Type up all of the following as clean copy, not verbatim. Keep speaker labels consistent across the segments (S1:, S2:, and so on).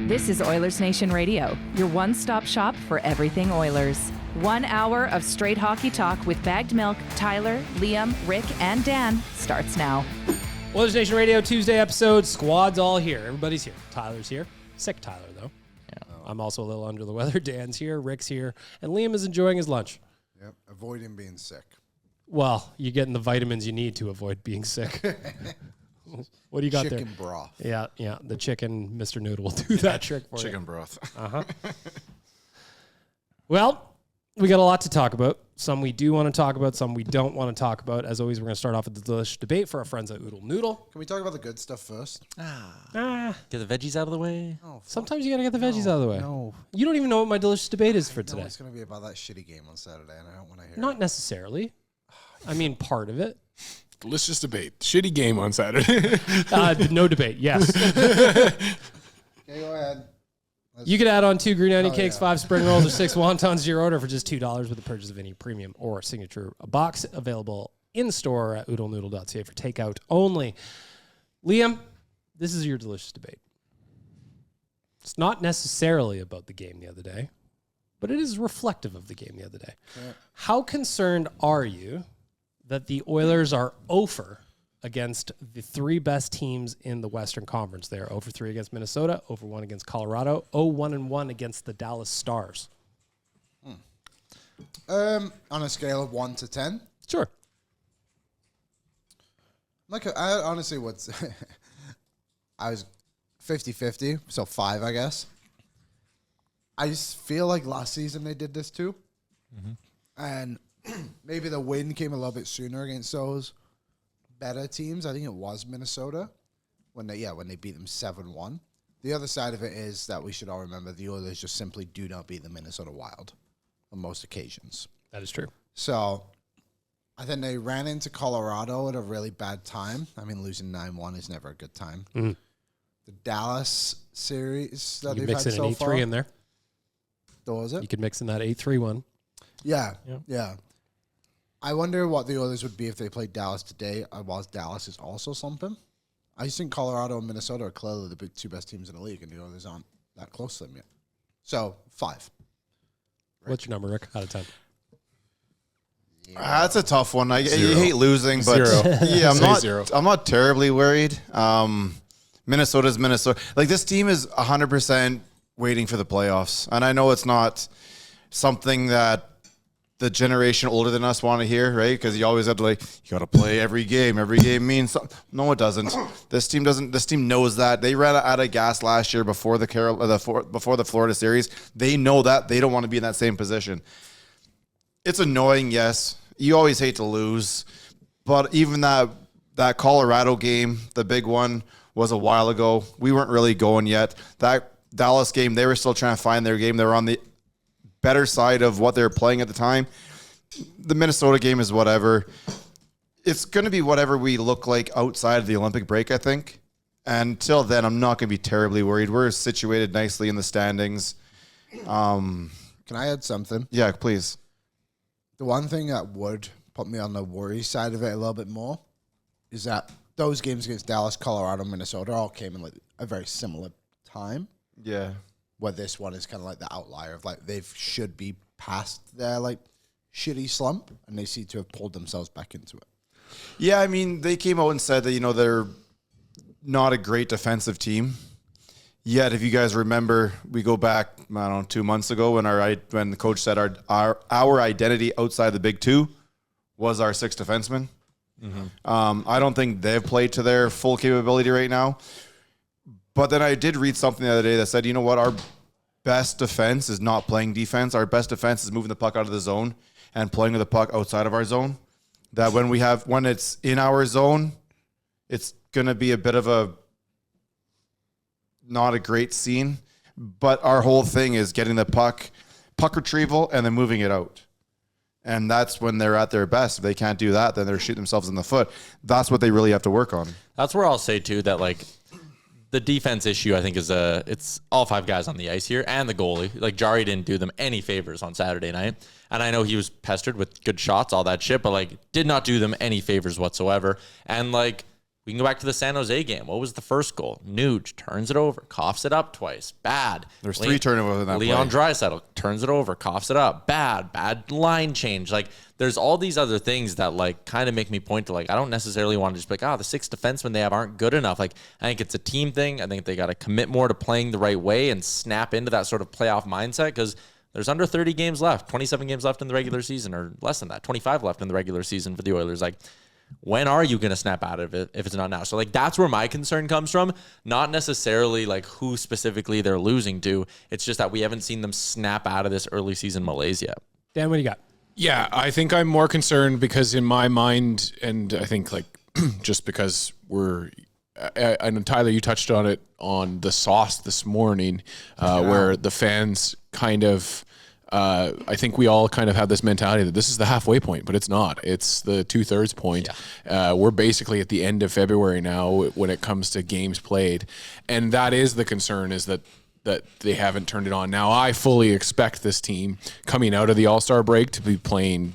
S1: This is Oilersnation Radio, your one-stop shop for everything Oilers. 1 hour of straight hockey talk with Bagged Milk, Tyler, Liam, Rick, and Dan starts now.
S2: Oilersnation Radio Tuesday episode. Squad's all here. Everybody's here. Tyler's here. Sick Tyler, though. Yeah. I'm also a little under the weather. Dan's here. Rick's here. And Liam is enjoying his lunch.
S3: Yep. Avoiding being sick.
S2: Well, you're getting the vitamins you need to avoid being sick. What do you got
S3: chicken
S2: there?
S3: Chicken broth.
S2: Yeah. The chicken, Mr. Noodle will do that trick for you.
S4: Chicken broth.
S2: Uh-huh. Well, we got a lot to talk about. Some we do want to talk about, some we don't want to talk about. As always, we're going to start off with the delicious debate for our friends at Oodle Noodle.
S3: Can we talk about the good stuff first?
S4: Get the veggies out of the way.
S3: Oh,
S2: sometimes you got to get the veggies out of the way.
S3: No.
S2: You don't even know what my delicious debate is for today.
S3: It's going to be about that shitty game on Saturday, and I don't want to hear
S2: Not necessarily. I mean, part of it.
S4: Delicious debate. Shitty game on Saturday.
S2: No debate, yes.
S3: Okay, go ahead.
S2: You could add on 2 green onion cakes, 5 spring rolls, or 6 wontons to your order for just $2 with the purchase of any premium or signature box. Available in-store at oodlenoodle.ca for takeout only. Liam, this is your delicious debate. It's not necessarily about the game the other day, but it is reflective of the game the other day. Yeah. How concerned are you that the Oilers are 0-for against the 3 best teams in the Western Conference? They are 0-for-3 against Minnesota, 0-for-1 against Colorado, 0-1-1 against the Dallas Stars.
S3: On a scale of 1 to 10?
S2: Sure.
S3: I honestly would I was 50-50, so 5, I guess. I just feel like last season they did this too. Mm-hmm. And maybe the win came a little bit sooner against those better teams. I think it was Minnesota when they beat them 7-1. The other side of it is that we should all remember the Oilers just simply do not beat the Minnesota Wild on most occasions.
S2: That is true.
S3: So I think they ran into Colorado at a really bad time. I mean, losing 9-1 is never a good time. Mm-hmm. The Dallas series that they've had so far. You mix in an 8-3
S2: in there.
S3: Was it?
S2: You could mix in that 8-3 one.
S3: Yeah. I wonder what the Oilers would be if they played Dallas today, while Dallas is also slumping. I just think Colorado and Minnesota are clearly the 2 best teams in the league, and the Oilers aren't that close to them yet. So, 5. Rick.
S2: What's your number, Rick, out of 10?
S5: That's a tough one. You hate losing, but yeah, I'm not terribly worried. Minnesota's Minnesota. Like, this team is 100% waiting for the playoffs, and I know it's not something that the generation older than us want to hear, right? Because you always have to you got to play every game. Every game means something. No, it doesn't. This team doesn't. This team knows that. They ran out of gas last year before the Florida series. They know that. They don't want to be in that same position. It's annoying, yes. You always hate to lose, but even that Colorado game, the big one, was a while ago. We weren't really going yet. That Dallas game, they were still trying to find their game. They were on the better side of what they were playing at the time. The Minnesota game is whatever. It's going to be whatever we look like outside of the Olympic break, I think. And until then, I'm not going to be terribly worried. We're situated nicely in the standings.
S3: Can I add something?
S5: Yeah, please.
S3: The one thing that would put me on the worry side of it a little bit more is that those games against Dallas, Colorado, Minnesota all came in a very similar time.
S5: Yeah.
S3: Where this one is kind of like the outlier of they should be past their shitty slump, and they seem to have pulled themselves back into it.
S5: Yeah, I mean, they came out and said that, they're not a great defensive team. Yet, if you guys remember, we go back, 2 months ago when the coach said our identity outside the Big Two was our 6 defensemen. Mm-hmm. I don't think they've played to their full capability right now. But then I did read something the other day that said, you know what, our best defense is not playing defense. Our best defense is moving the puck out of the zone and playing with the puck outside of our zone. That when it's in our zone, it's going to be a bit of not a great scene. But our whole thing is getting the puck retrieval and then moving it out. And that's when they're at their best. If they can't do that, then they're shooting themselves in the foot. That's what they really have to work on.
S6: That's where I'll say, too, that, the defense issue, I think, is it's all 5 guys on the ice here and the goalie. Jari didn't do them any favors on Saturday night. And I know he was pestered with good shots, all that shit, but, did not do them any favors whatsoever. And, We can go back to the San Jose game. What was the first goal? Nuge turns it over, coughs it up twice. Bad.
S5: There's 3 turnovers in that
S6: Leon
S5: play.
S6: Draisaitl turns it over, coughs it up. Bad line change. Like, there's all these other things that, like, kind of make me point to, like, I don't necessarily want to just be like, the 6 defensemen they have aren't good enough. Like, I think it's a team thing. I think they got to commit more to playing the right way and snap into that sort of playoff mindset, because there's under 30 games left, 27 games left in the regular season, or less than that, 25 left in the regular season for the Oilers. Like, when are you going to snap out of it if it's not now? So, like, that's where my concern comes from. Not necessarily, like, who specifically they're losing to. It's just that we haven't seen them snap out of this early season malaise yet.
S2: Dan, what do you got?
S4: Yeah, I think I'm more concerned because in my mind, and I think, like, just because I know, Tyler, you touched on it on the sauce this morning, where the fans kind of, I think we all kind of have this mentality that this is the halfway point, but it's not. It's the 2/3 point. Yeah. We're basically at the end of February now when it comes to games played. And that is the concern, is that they haven't turned it on. Now, I fully expect this team coming out of the All-Star break to be playing,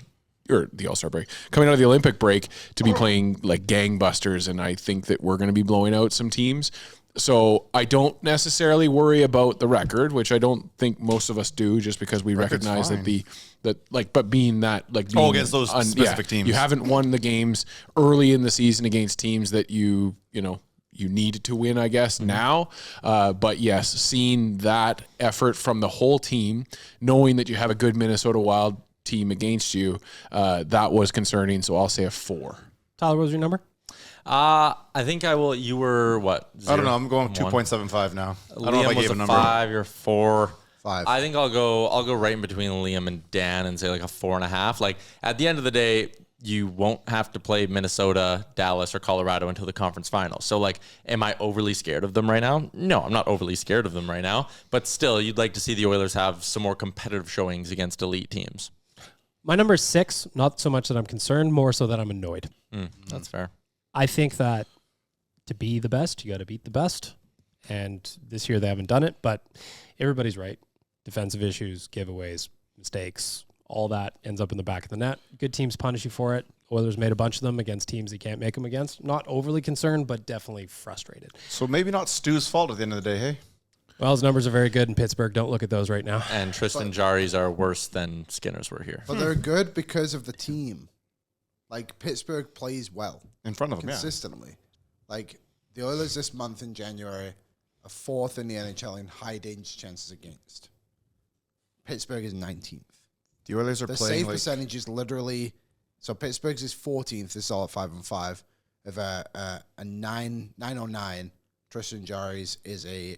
S4: or the All-Star break, coming out of the Olympic break to be playing like gangbusters. And I think that we're going to be blowing out some teams. So I don't necessarily worry about the record, which I don't think most of us do, just because we recognize
S5: fine.
S4: but being
S5: against those specific teams.
S4: You haven't won the games early in the season against teams that you need to win, I guess, now. But yes, seeing that effort from the whole team, knowing that you have a good Minnesota Wild team against you, that was concerning. So I'll say a 4.
S2: Tyler, what was your number?
S6: I think I will. You were what?
S5: 0? I don't know. I'm going 2.75 now. I don't know if I
S6: Liam
S5: gave
S6: was
S5: a
S6: a
S5: number.
S6: 5. You're 4.
S3: 5.
S6: I think I'll go right in between Liam and Dan and say like a 4.5. Like, at the end of the day, you won't have to play Minnesota, Dallas, or Colorado until the conference finals. So, like, am I overly scared of them right now? No, I'm not overly scared of them right now. But still, you'd like to see the Oilers have some more competitive showings against elite teams.
S2: My number is 6. Not so much that I'm concerned, more so that I'm annoyed.
S6: That's fair.
S2: I think that to be the best, you got to beat the best. And this year they haven't done it, but everybody's right. Defensive issues, giveaways, mistakes, all that ends up in the back of the net. Good teams punish you for it. Oilers made a bunch of them against teams you can't make them against. Not overly concerned, but definitely frustrated.
S5: So maybe not Stu's fault at the end of the day, hey?
S2: Well, his numbers are very good in Pittsburgh. Don't look at those right now.
S6: And Tristan Jarry's are worse than Skinner's were here.
S3: But they're good because of the team. Like, Pittsburgh plays well.
S5: In front of them,
S3: consistently. Like, the Oilers this month in January are 4th in the NHL in high danger chances against. Pittsburgh is 19th.
S5: The Oilers are
S3: The
S5: playing
S3: save
S5: like...
S3: percentage is literally... So Pittsburgh's is 14th. This is all at 5-5. Of a 909. Tristan Jarry's is a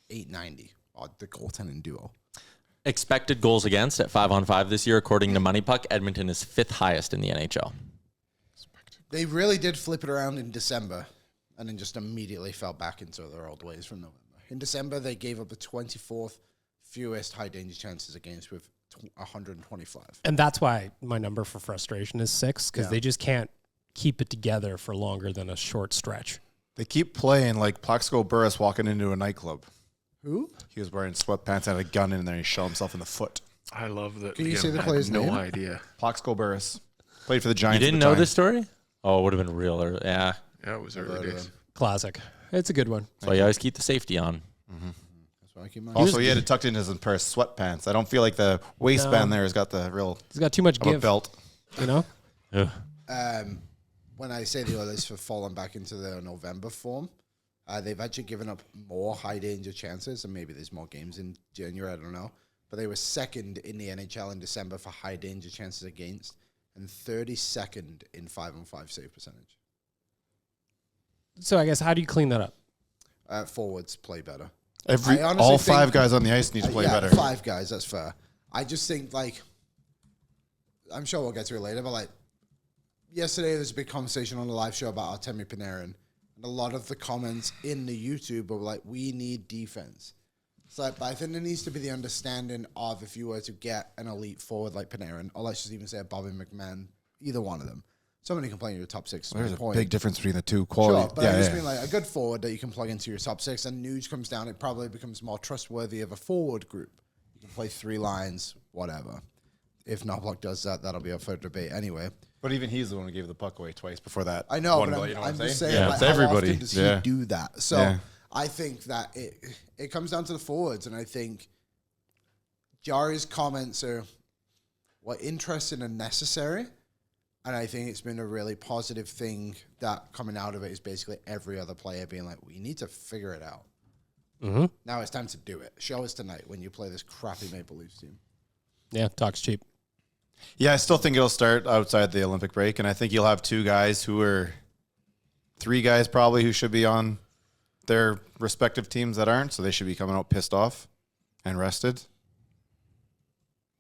S3: 890. The goaltending duo.
S6: Expected goals against at 5-on-5 this year, according to Money Puck, Edmonton is 5th highest in the NHL.
S3: They really did flip it around in December and then just immediately fell back into their old ways from November. In December, they gave up the 24th fewest high danger chances against with 125.
S2: And that's why my number for frustration is 6, because they just can't keep it together for longer than a short stretch.
S5: They keep playing like Plaxico Burress walking into a nightclub.
S3: Who?
S5: He was wearing sweatpants and had a gun in there and he shot himself in the foot.
S4: I love that.
S3: Can you say the player's name?
S4: No idea.
S5: Plaxico Burress. Played for the Giants.
S6: You didn't know this story? Oh, it would have been real. Yeah.
S4: Yeah, it was early days.
S2: Classic. It's a good one.
S6: So you always keep the safety on.
S3: That's why I keep my
S5: Also, he had it tucked in his pair of sweatpants. I don't feel like the waistband there has got the real
S2: He's got too much
S5: of a
S2: give,
S5: belt.
S2: you know?
S3: When I say the Oilers have fallen back into their November form, they've actually given up more high danger chances, and maybe there's more games in January, I don't know. But they were 2nd in the NHL in December for high danger chances against, and 32nd in 5-on-5 save percentage.
S2: So I guess, how do you clean that up?
S3: Forwards play better.
S5: All 5 guys on the ice need to play better.
S3: 5 guys, that's fair. I just think, like, I'm sure we'll get to it later, but, like, yesterday there's a big conversation on the live show about Artemi Panarin, and a lot of the comments in the YouTube were like, we need defense. So, but I think there needs to be the understanding of, if you were to get an elite forward like Panarin, or let's just even say a Bobby McMahon, either one of them, somebody can play in your top 6.
S5: There's a big difference between the two quality.
S3: Sure, but I just mean like a good forward that you can plug into your top 6, and Nuge comes down, it probably becomes more trustworthy of a forward group. You can play 3 lines, whatever. If Knobloch does that, that'll be up for debate anyway.
S5: But even he's the one who gave the puck away twice before that.
S3: I know,
S5: one
S3: but
S5: goal, you know what
S3: I'm just
S5: saying?
S3: saying,
S5: Yeah,
S3: like,
S5: it's
S3: how
S5: everybody.
S3: often does he do that? So I think that it comes down to the forwards, and I think Jari's comments are interesting and necessary. And I think it's been a really positive thing that coming out of it is basically every other player being like, we need to figure it out.
S2: Mm-hmm.
S3: Now it's time to do it. Show us tonight when you play this crappy Maple Leafs team.
S2: Yeah, talk's cheap.
S5: Yeah, I still think it'll start outside the Olympic break, and I think you'll have 3 guys probably who should be on their respective teams that aren't, so they should be coming out pissed off and rested.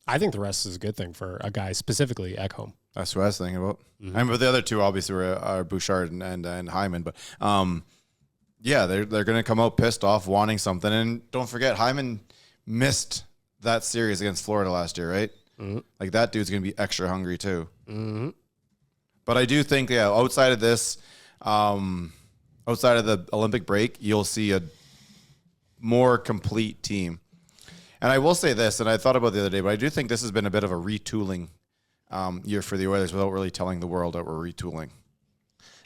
S2: I think the rest is a good thing for a guy specifically at home.
S5: That's what I was thinking about. Mm-hmm. And but the other 2 obviously are Bouchard and Hyman, but yeah, they're going to come out pissed off, wanting something. And don't forget, Hyman missed that series against Florida last year, right? Mm-hmm. Like, that dude's going to be extra hungry too. Mm-hmm. But I do think, outside of this, outside of the Olympic break, you'll see a more complete team. And I will say this, and I thought about it the other day, but I do think this has been a bit of a retooling year for the Oilers without really telling the world that we're retooling.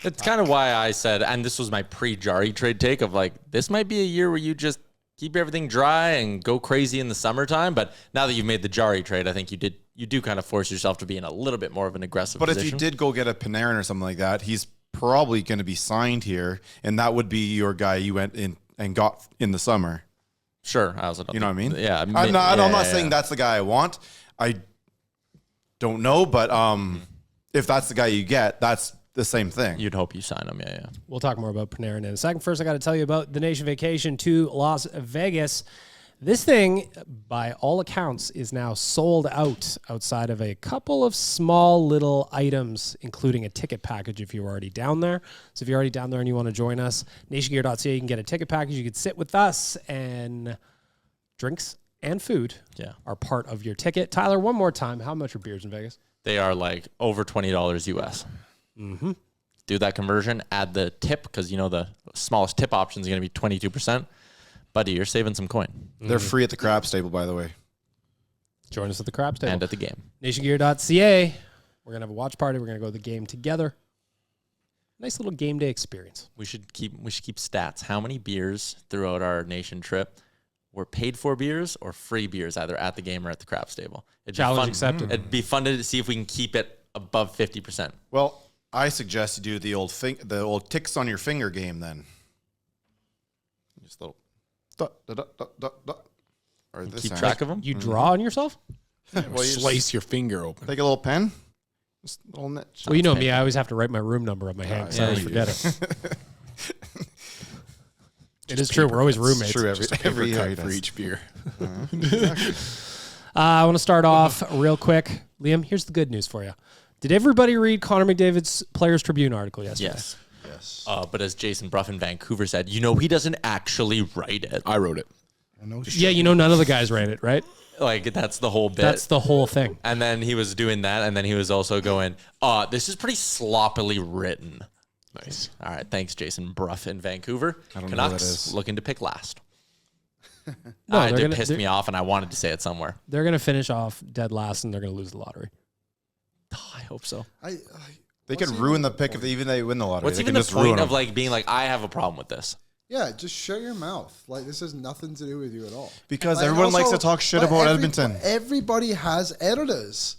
S6: It's kind of why I said, and this was my pre-Jari trade take of like, this might be a year where you just keep everything dry and go crazy in the summertime. But now that you've made the Jari trade, I think you do kind of force yourself to be in a little bit more of an aggressive position.
S5: If you did go get a Panarin or something like that, he's probably going to be signed here, and that would be your guy you went in and got in the summer.
S6: Sure. I also don't
S5: You know what I mean?
S6: Yeah.
S5: I'm not saying that's the guy I want. I don't know, but if that's the guy you get, that's the same thing.
S6: You'd hope you sign him. Yeah.
S2: We'll talk more about Panarin in a second. First, I got to tell you about the Nation Vacation to Las Vegas. This thing, by all accounts, is now sold out outside of a couple of small little items, including a ticket package if you're already down there. So if you're already down there and you want to join us, nationgear.ca, you can get a ticket package. You can sit with us, and drinks and food are part of your ticket. Tyler, one more time, how much are beers in Vegas?
S6: They are like over $20 US. Mm-hmm. Do that conversion, add the tip, because the smallest tip option is going to be 22%. Buddy, you're saving some coin.
S5: They're free at the Crab Stable, by the way.
S2: Join us at the Crab Stable.
S6: And at the game.
S2: Nationgear.ca. We're going to have a watch party. We're going to go to the game together. Nice little game day experience.
S6: We should keep stats. How many beers throughout our nation trip were paid for beers or free beers, either at the game or at the Crab Stable?
S2: Challenge accepted.
S6: It'd be fun to see if we can keep it above 50%.
S5: Well, I suggest you do the old ticks on your finger game then. Just a little or this
S6: keep track of them.
S2: You draw on yourself?
S4: Well, you slice your finger open.
S5: Take a little pen. Just a little net.
S2: Well, you know me. I always have to write my room number on my hand because I always forget it. It is true. We're always roommates.
S5: True. Every
S4: year for each beer.
S2: I want to start off real quick. Liam, here's the good news for you. Did everybody read Connor McDavid's Players Tribune article yesterday?
S6: Yes. But as Jason Bruff in Vancouver said, he doesn't actually write it.
S4: I wrote it.
S2: Yeah, none of the guys write it, right?
S6: Like, that's the whole bit.
S2: That's the whole thing.
S6: And then he was doing that, and then he was also going, this is pretty sloppily written.
S4: Nice.
S6: All right, thanks, Jason Bruff in Vancouver.
S5: I don't know who that
S6: Canucks
S5: is.
S6: looking to pick last.
S2: No,
S6: It did piss me off, and I wanted to say it somewhere.
S2: They're going to finish off dead last, and they're going to lose the lottery.
S6: I hope so.
S5: They could ruin the pick if they win the lottery.
S6: What's even the point of being like, I have a problem with this?
S3: Yeah, just shut your mouth. Like, this has nothing to do with you at all.
S5: Because
S3: Like,
S5: everyone likes
S3: also,
S5: to talk shit about Edmonton.
S3: Everybody has editors.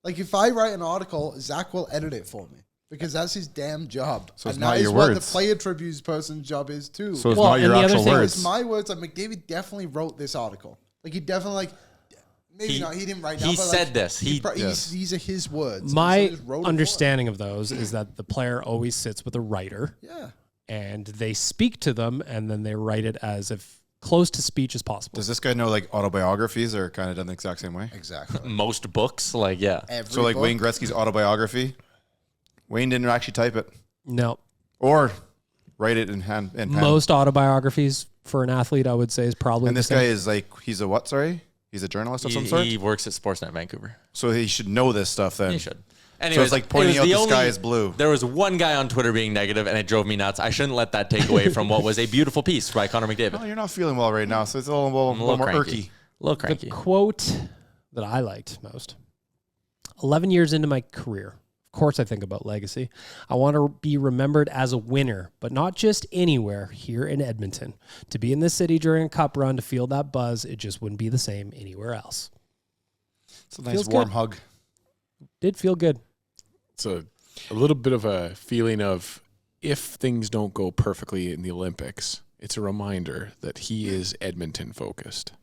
S3: Like, if I write an article, Zach will edit it for me. Because that's his damn job.
S5: So it's
S3: and
S5: not
S3: that
S5: your
S3: is what the
S5: words.
S3: Player Tribune's person's job is too.
S5: So it's
S2: Well,
S5: not your
S2: and the other
S5: actual
S2: thing
S5: words.
S3: It's my words. Like, McDavid definitely wrote this article. Like, he definitely, maybe not, he didn't write down.
S6: He
S3: but
S6: said
S3: like,
S6: this.
S3: These are his words.
S2: My
S3: So he just wrote it for
S2: understanding of those is that the player always sits with a writer,
S3: him. Yeah.
S2: and they speak to them, and then they write it as if close to speech as possible.
S5: Does this guy know autobiographies are kind of done the exact same way?
S3: Exactly.
S6: Most books,
S3: Every
S5: So
S3: book.
S5: Wayne Gretzky's autobiography, Wayne didn't actually type it
S2: No.
S5: or write it in hand in pen.
S2: Most autobiographies for an athlete, I would say, is probably
S5: And
S2: the
S5: this
S2: same.
S5: guy is he's a what? Sorry, he's a journalist of some sort.
S6: He works at Sportsnet Vancouver.
S5: So he should know this stuff then.
S6: He should.
S5: So
S6: Anyways,
S5: it's like pointing
S6: it
S5: out
S6: was
S5: the sky is blue.
S6: There was one guy on Twitter being negative, and it drove me nuts. I shouldn't let that take away from what was a beautiful piece by Connor McDavid.
S5: Oh, you're not feeling well right now, so it's a little
S6: I'm a little
S5: more
S6: cranky.
S5: irky.
S6: A little
S2: The
S6: cranky.
S2: quote that I liked most, 11 years into my career, Of course I think about legacy. I want to be remembered as a winner, but not just anywhere here in Edmonton. To be in this city during a cup run, to feel that buzz, it just wouldn't be the same anywhere else.
S5: It's a nice warm hug.
S2: Did feel good.
S4: It's a little bit of a feeling of if things don't go perfectly in the Olympics, it's a reminder that he is Edmonton focused.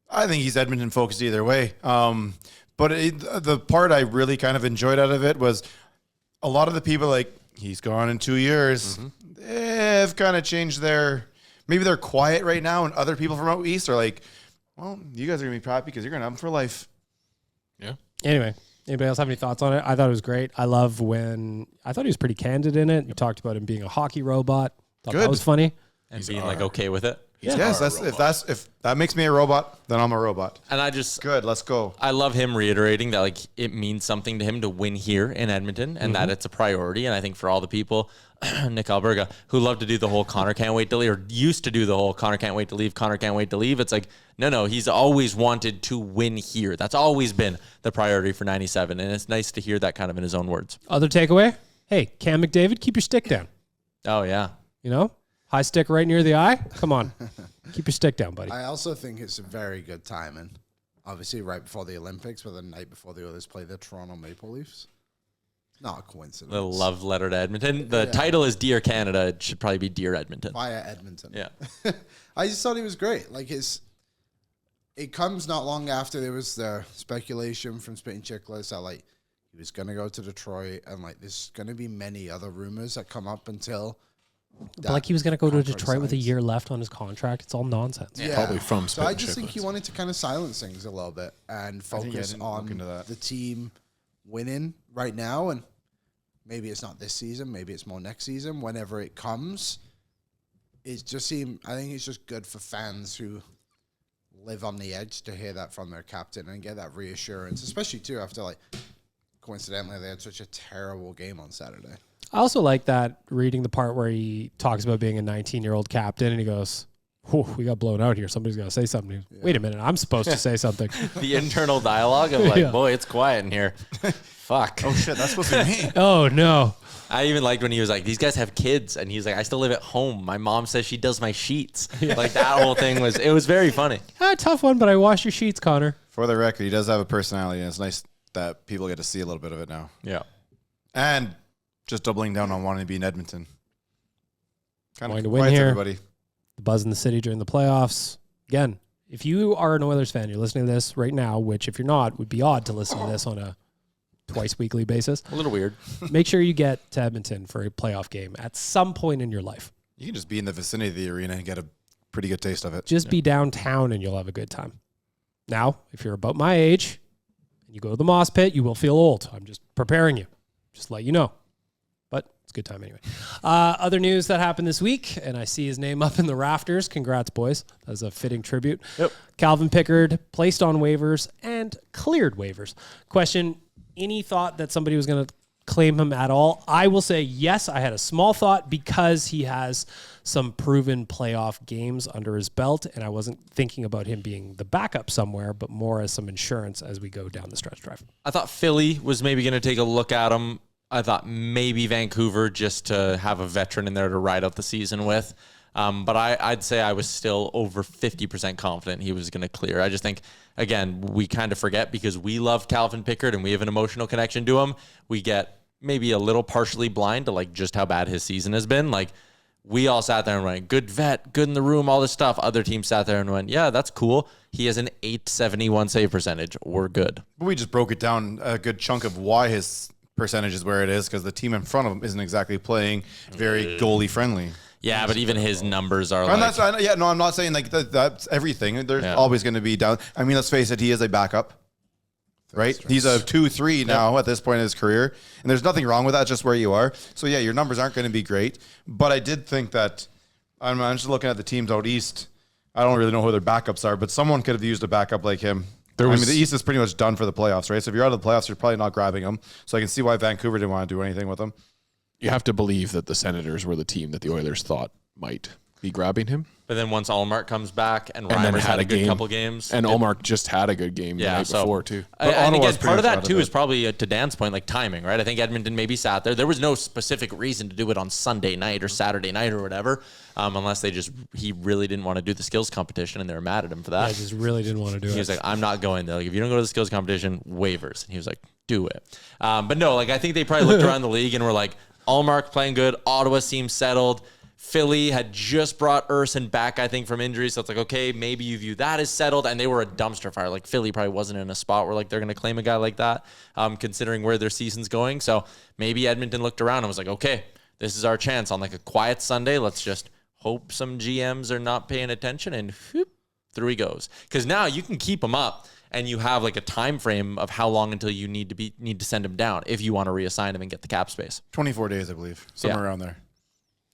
S5: I think he's Edmonton focused either way. But the part I really kind of enjoyed out of it was a lot of the people like, he's gone in 2 years. They've kind of changed maybe they're quiet right now, and other people from out east are like, well, you guys are going to be happy because you're going to have him for life.
S4: Yeah.
S2: Anyway, anybody else have any thoughts on it? I thought it was great. I thought he was pretty candid in it. You talked about him being a hockey robot. Thought that was funny.
S6: And being like okay with it.
S5: Yes, if that makes me a robot, then I'm a robot.
S6: And
S5: good. Let's go.
S6: I love him reiterating that like it means something to him to win here in Edmonton, and that it's a priority. And I think for all the people, Nick Alberga, who love to do the whole Connor can't wait to leave, or used to do the whole Connor can't wait to leave, Connor can't wait to leave. It's like no, he's always wanted to win here. That's always been the priority for 97, and it's nice to hear that kind of in his own words.
S2: Other takeaway: hey, Cam McDavid, keep your stick down.
S6: Oh yeah,
S2: high stick right near the eye. Come on. Keep your stick down, buddy.
S3: I also think it's a very good timing. Obviously, right before the Olympics, but the night before the Oilers play the Toronto Maple Leafs. Not a coincidence.
S6: Little love letter to Edmonton. The title is Dear Canada. It should probably be Dear Edmonton.
S3: Via Edmonton.
S6: Yeah.
S3: I just thought he was great. Like it comes not long after there was the speculation from Spitting Chicklets that like he was going to go to Detroit, and like there's going to be many other rumors that come up until.
S2: But like he was going to go to Detroit with a year left on his contract. It's all nonsense.
S3: Yeah.
S4: Probably from
S3: So I just think he wanted to kind of silence things a little bit and focus on the team winning right now. And maybe it's not this season. Maybe it's more next season. Whenever it comes, I think it's just good for fans who live on the edge to hear that from their captain and get that reassurance, especially too after like coincidentally they had such a terrible game on Saturday.
S2: I also like that reading the part where he talks about being a 19-year-old captain and he goes, we got blown out here. Somebody's got to say something. Yeah. Wait a minute. I'm supposed to say something.
S6: The internal dialogue of like, boy, it's quiet in here. Fuck.
S5: Oh, shit. That's supposed to be me.
S2: Oh, no.
S6: I even liked when he was like, these guys have kids. And he's like, I still live at home. My mom says she does my sheets. Yeah. Like that whole thing it was very funny.
S2: Tough one, but I wash your sheets, Connor.
S5: For the record, he does have a personality, and it's nice that people get to see a little bit of it now.
S6: Yeah.
S5: And just doubling down on wanting to be in Edmonton.
S2: Wanting to win here. Everybody. The buzz in the city during the playoffs. Again, if you are an Oilers fan, you're listening to this right now, which if you're not, would be odd to listen to this on a twice weekly basis.
S6: A little weird.
S2: Make sure you get to Edmonton for a playoff game at some point in your life.
S5: You can just be in the vicinity of the arena and get a pretty good taste of it.
S2: Just be downtown and you'll have a good time. Now, if you're about my age and you go to the Moss Pit, you will feel old. I'm just preparing you. Just let you know. But it's a good time anyway. Other news that happened this week, and I see his name up in the rafters. Congrats, boys. That was a fitting tribute.
S6: Yep.
S2: Calvin Pickard placed on waivers and cleared waivers. Question, any thought that somebody was going to claim him at all? I will say yes, I had a small thought because he has some proven playoff games under his belt, and I wasn't thinking about him being the backup somewhere, but more as some insurance as we go down the stretch drive.
S6: I thought Philly was maybe going to take a look at him. I thought maybe Vancouver just to have a veteran in there to ride out the season with. But I'd say I was still over 50% confident he was going to clear. I just think, again, we kind of forget because we love Calvin Pickard and we have an emotional connection to him. We get maybe a little partially blind to like just how bad his season has been. Like we all sat there and went, good vet, good in the room, all this stuff. Other teams sat there and went, yeah, that's cool. He has an .871 save percentage. We're good.
S5: We just broke it down a good chunk of why his percentage is where it is because the team in front of him isn't exactly playing very goalie friendly.
S6: Yeah, but even his numbers are
S5: I'm not saying like that's everything. There's always going to be down. I mean, let's face it, he is a backup, right? He's a 2-3 now at this point in his career, and there's nothing wrong with that, just where you are. So yeah, your numbers aren't going to be great, but I did think that I'm just looking at the teams out east. I don't really know who their backups are, but someone could have used a backup like him. The East is pretty much done for the playoffs, right? So if you're out of the playoffs, you're probably not grabbing him. So I can see why Vancouver didn't want to do anything with him.
S4: You have to believe that the Senators were the team that the Oilers thought might. be grabbing him.
S6: But then once Allmark comes back and Reimer's had a good couple games.
S4: And Allmark just had a good game the night before, too.
S6: And again, part of that, too, is probably, to Dan's point, like timing, right? I think Edmonton maybe sat there. There was no specific reason to do it on Sunday night or Saturday night or whatever, unless he really didn't want to do the skills competition, and they were mad at him for that.
S2: Yeah, just really didn't want to do it.
S6: He was like, I'm not going there. Like, if you don't go to the skills competition, waivers. And he was like, do it. But no, like, I think they probably looked around the league and were like, Allmark playing good. Ottawa seems settled. Philly had just brought Urson back, I think, from injury. So it's like, okay, maybe you view that as settled. And they were a dumpster fire. Like, Philly probably wasn't in a spot where, like, they're going to claim a guy like that, considering where their season's going. So maybe Edmonton looked around and was like, okay, this is our chance on, like, a quiet Sunday. Let's just hope some GMs are not paying attention. And whoop, through he goes. Because now you can keep him up, and you have, like, a time frame of how long until you need to send him down if you want to reassign him and get the cap space.
S5: 24 days, I believe, somewhere around there.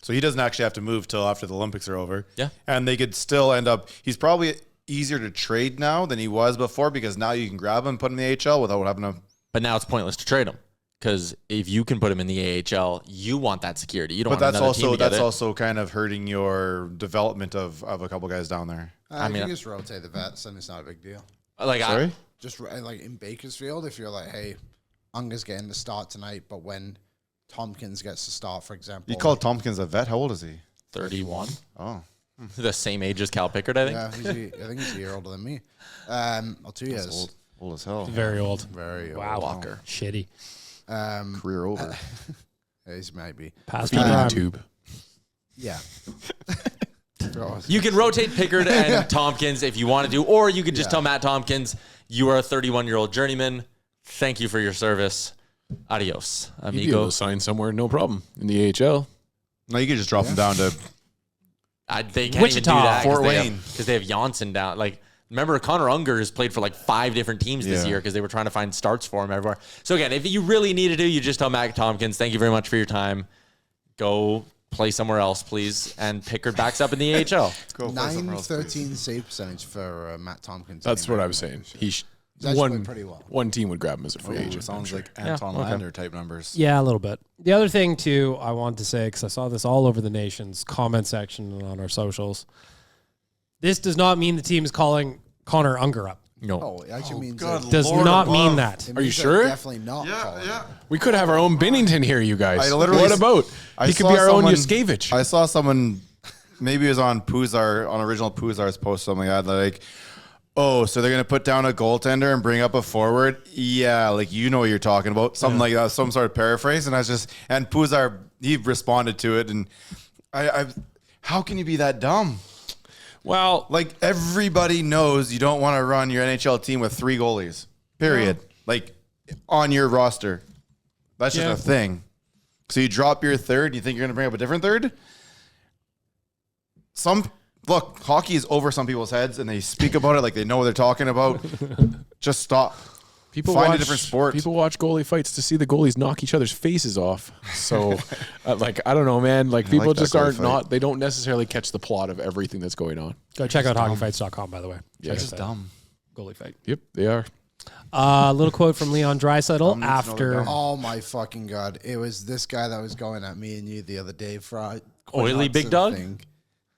S5: So he doesn't actually have to move till after the Olympics are over. Yeah. And they could still end up, he's probably easier to trade now than he was before, because now you can grab him and put him in the AHL without having to.
S6: But now it's pointless to trade him, because if you can put him in the AHL, you want that security. You don't want another team to get it.
S5: That's also kind of hurting your development of a couple guys down there.
S3: I mean, you just rotate the vets, and it's not a big deal.
S6: Like,
S5: sorry?
S3: Just like in Bakersfield, if you're like, hey, Unger's getting the start tonight, but when Tompkins gets the start, for example.
S5: You called Tompkins a vet? How old is he?
S6: 31.
S5: Oh.
S6: The same age as Cal Pickard, I think.
S3: Yeah, I think he's a year older than me. Or 2 years.
S5: Old as hell.
S2: Very old.
S3: Very old.
S2: Wow.
S6: Walker.
S2: Shitty.
S5: Career over.
S3: He's maybe.
S2: Past
S4: Feeding tube.
S3: Yeah.
S6: You can rotate Pickard and Tompkins if you want to do, or you could just tell Matt Tompkins, you are a 31-year-old journeyman. Thank you for your service. Adios, amigo.
S4: You'd be able to sign somewhere, no problem, in the AHL.
S5: No, you could just drop him down to
S6: they can't
S2: Wichita,
S6: even do that
S5: Fort Wayne,
S6: because they have Janssen down. Like, remember, Connor Unger has played for like 5 different teams this year because they were trying to find starts for him everywhere. So again, if you really need to do, you just tell Matt Tompkins, thank you very much for your time. Go play somewhere else, please. And Pickard backs up in the AHL.
S3: 9-13 save percentage for Matt Tompkins.
S4: That's what I was saying.
S3: Pretty well.
S4: One team would grab him as a free agent.
S5: Sounds like Anton Lander type numbers.
S2: Yeah, a little bit. The other thing, too, I wanted to say, because I saw this all over the nation's comment section and on our socials, this does not mean the team is calling Connor Unger up.
S6: No.
S3: Oh, it actually means
S2: does not mean that.
S3: Are
S4: you sure?
S3: Definitely not.
S5: Yeah.
S4: We could have our own Binnington here, you guys.
S5: What
S4: about? He could be our own Yuskevich.
S5: I saw someone, maybe it was on Puzar, on original Puzar's post, something like that, like, oh, so they're going to put down a goaltender and bring up a forward? Yeah, like, you know what you're talking about. Something like that, some sort of paraphrase. And I was just, and Puzar, he responded to it. And I how can you be that dumb?
S4: Well,
S5: like, everybody knows you don't want to run your NHL team with 3 goalies, period. Yeah. Like, on your roster. That's just a thing. So you drop your third, you think you're going to bring up a different third? Look, hockey is over some people's heads, and they speak about it like they know what they're talking about. Just stop. Find a different sport.
S4: People watch goalie fights to see the goalies knock each other's faces off. So, like, I don't know, man. Like, people just they don't necessarily catch the plot of everything that's going on.
S2: Go check out hockeyfights.com, by the way.
S5: Yeah, it's just dumb.
S2: Goalie fight.
S4: Yep, they are.
S2: A little quote from Leon Draisaitl after.
S3: Oh, my fucking God. It was this guy that was going at me and you the other day for
S6: Oily Big Dog?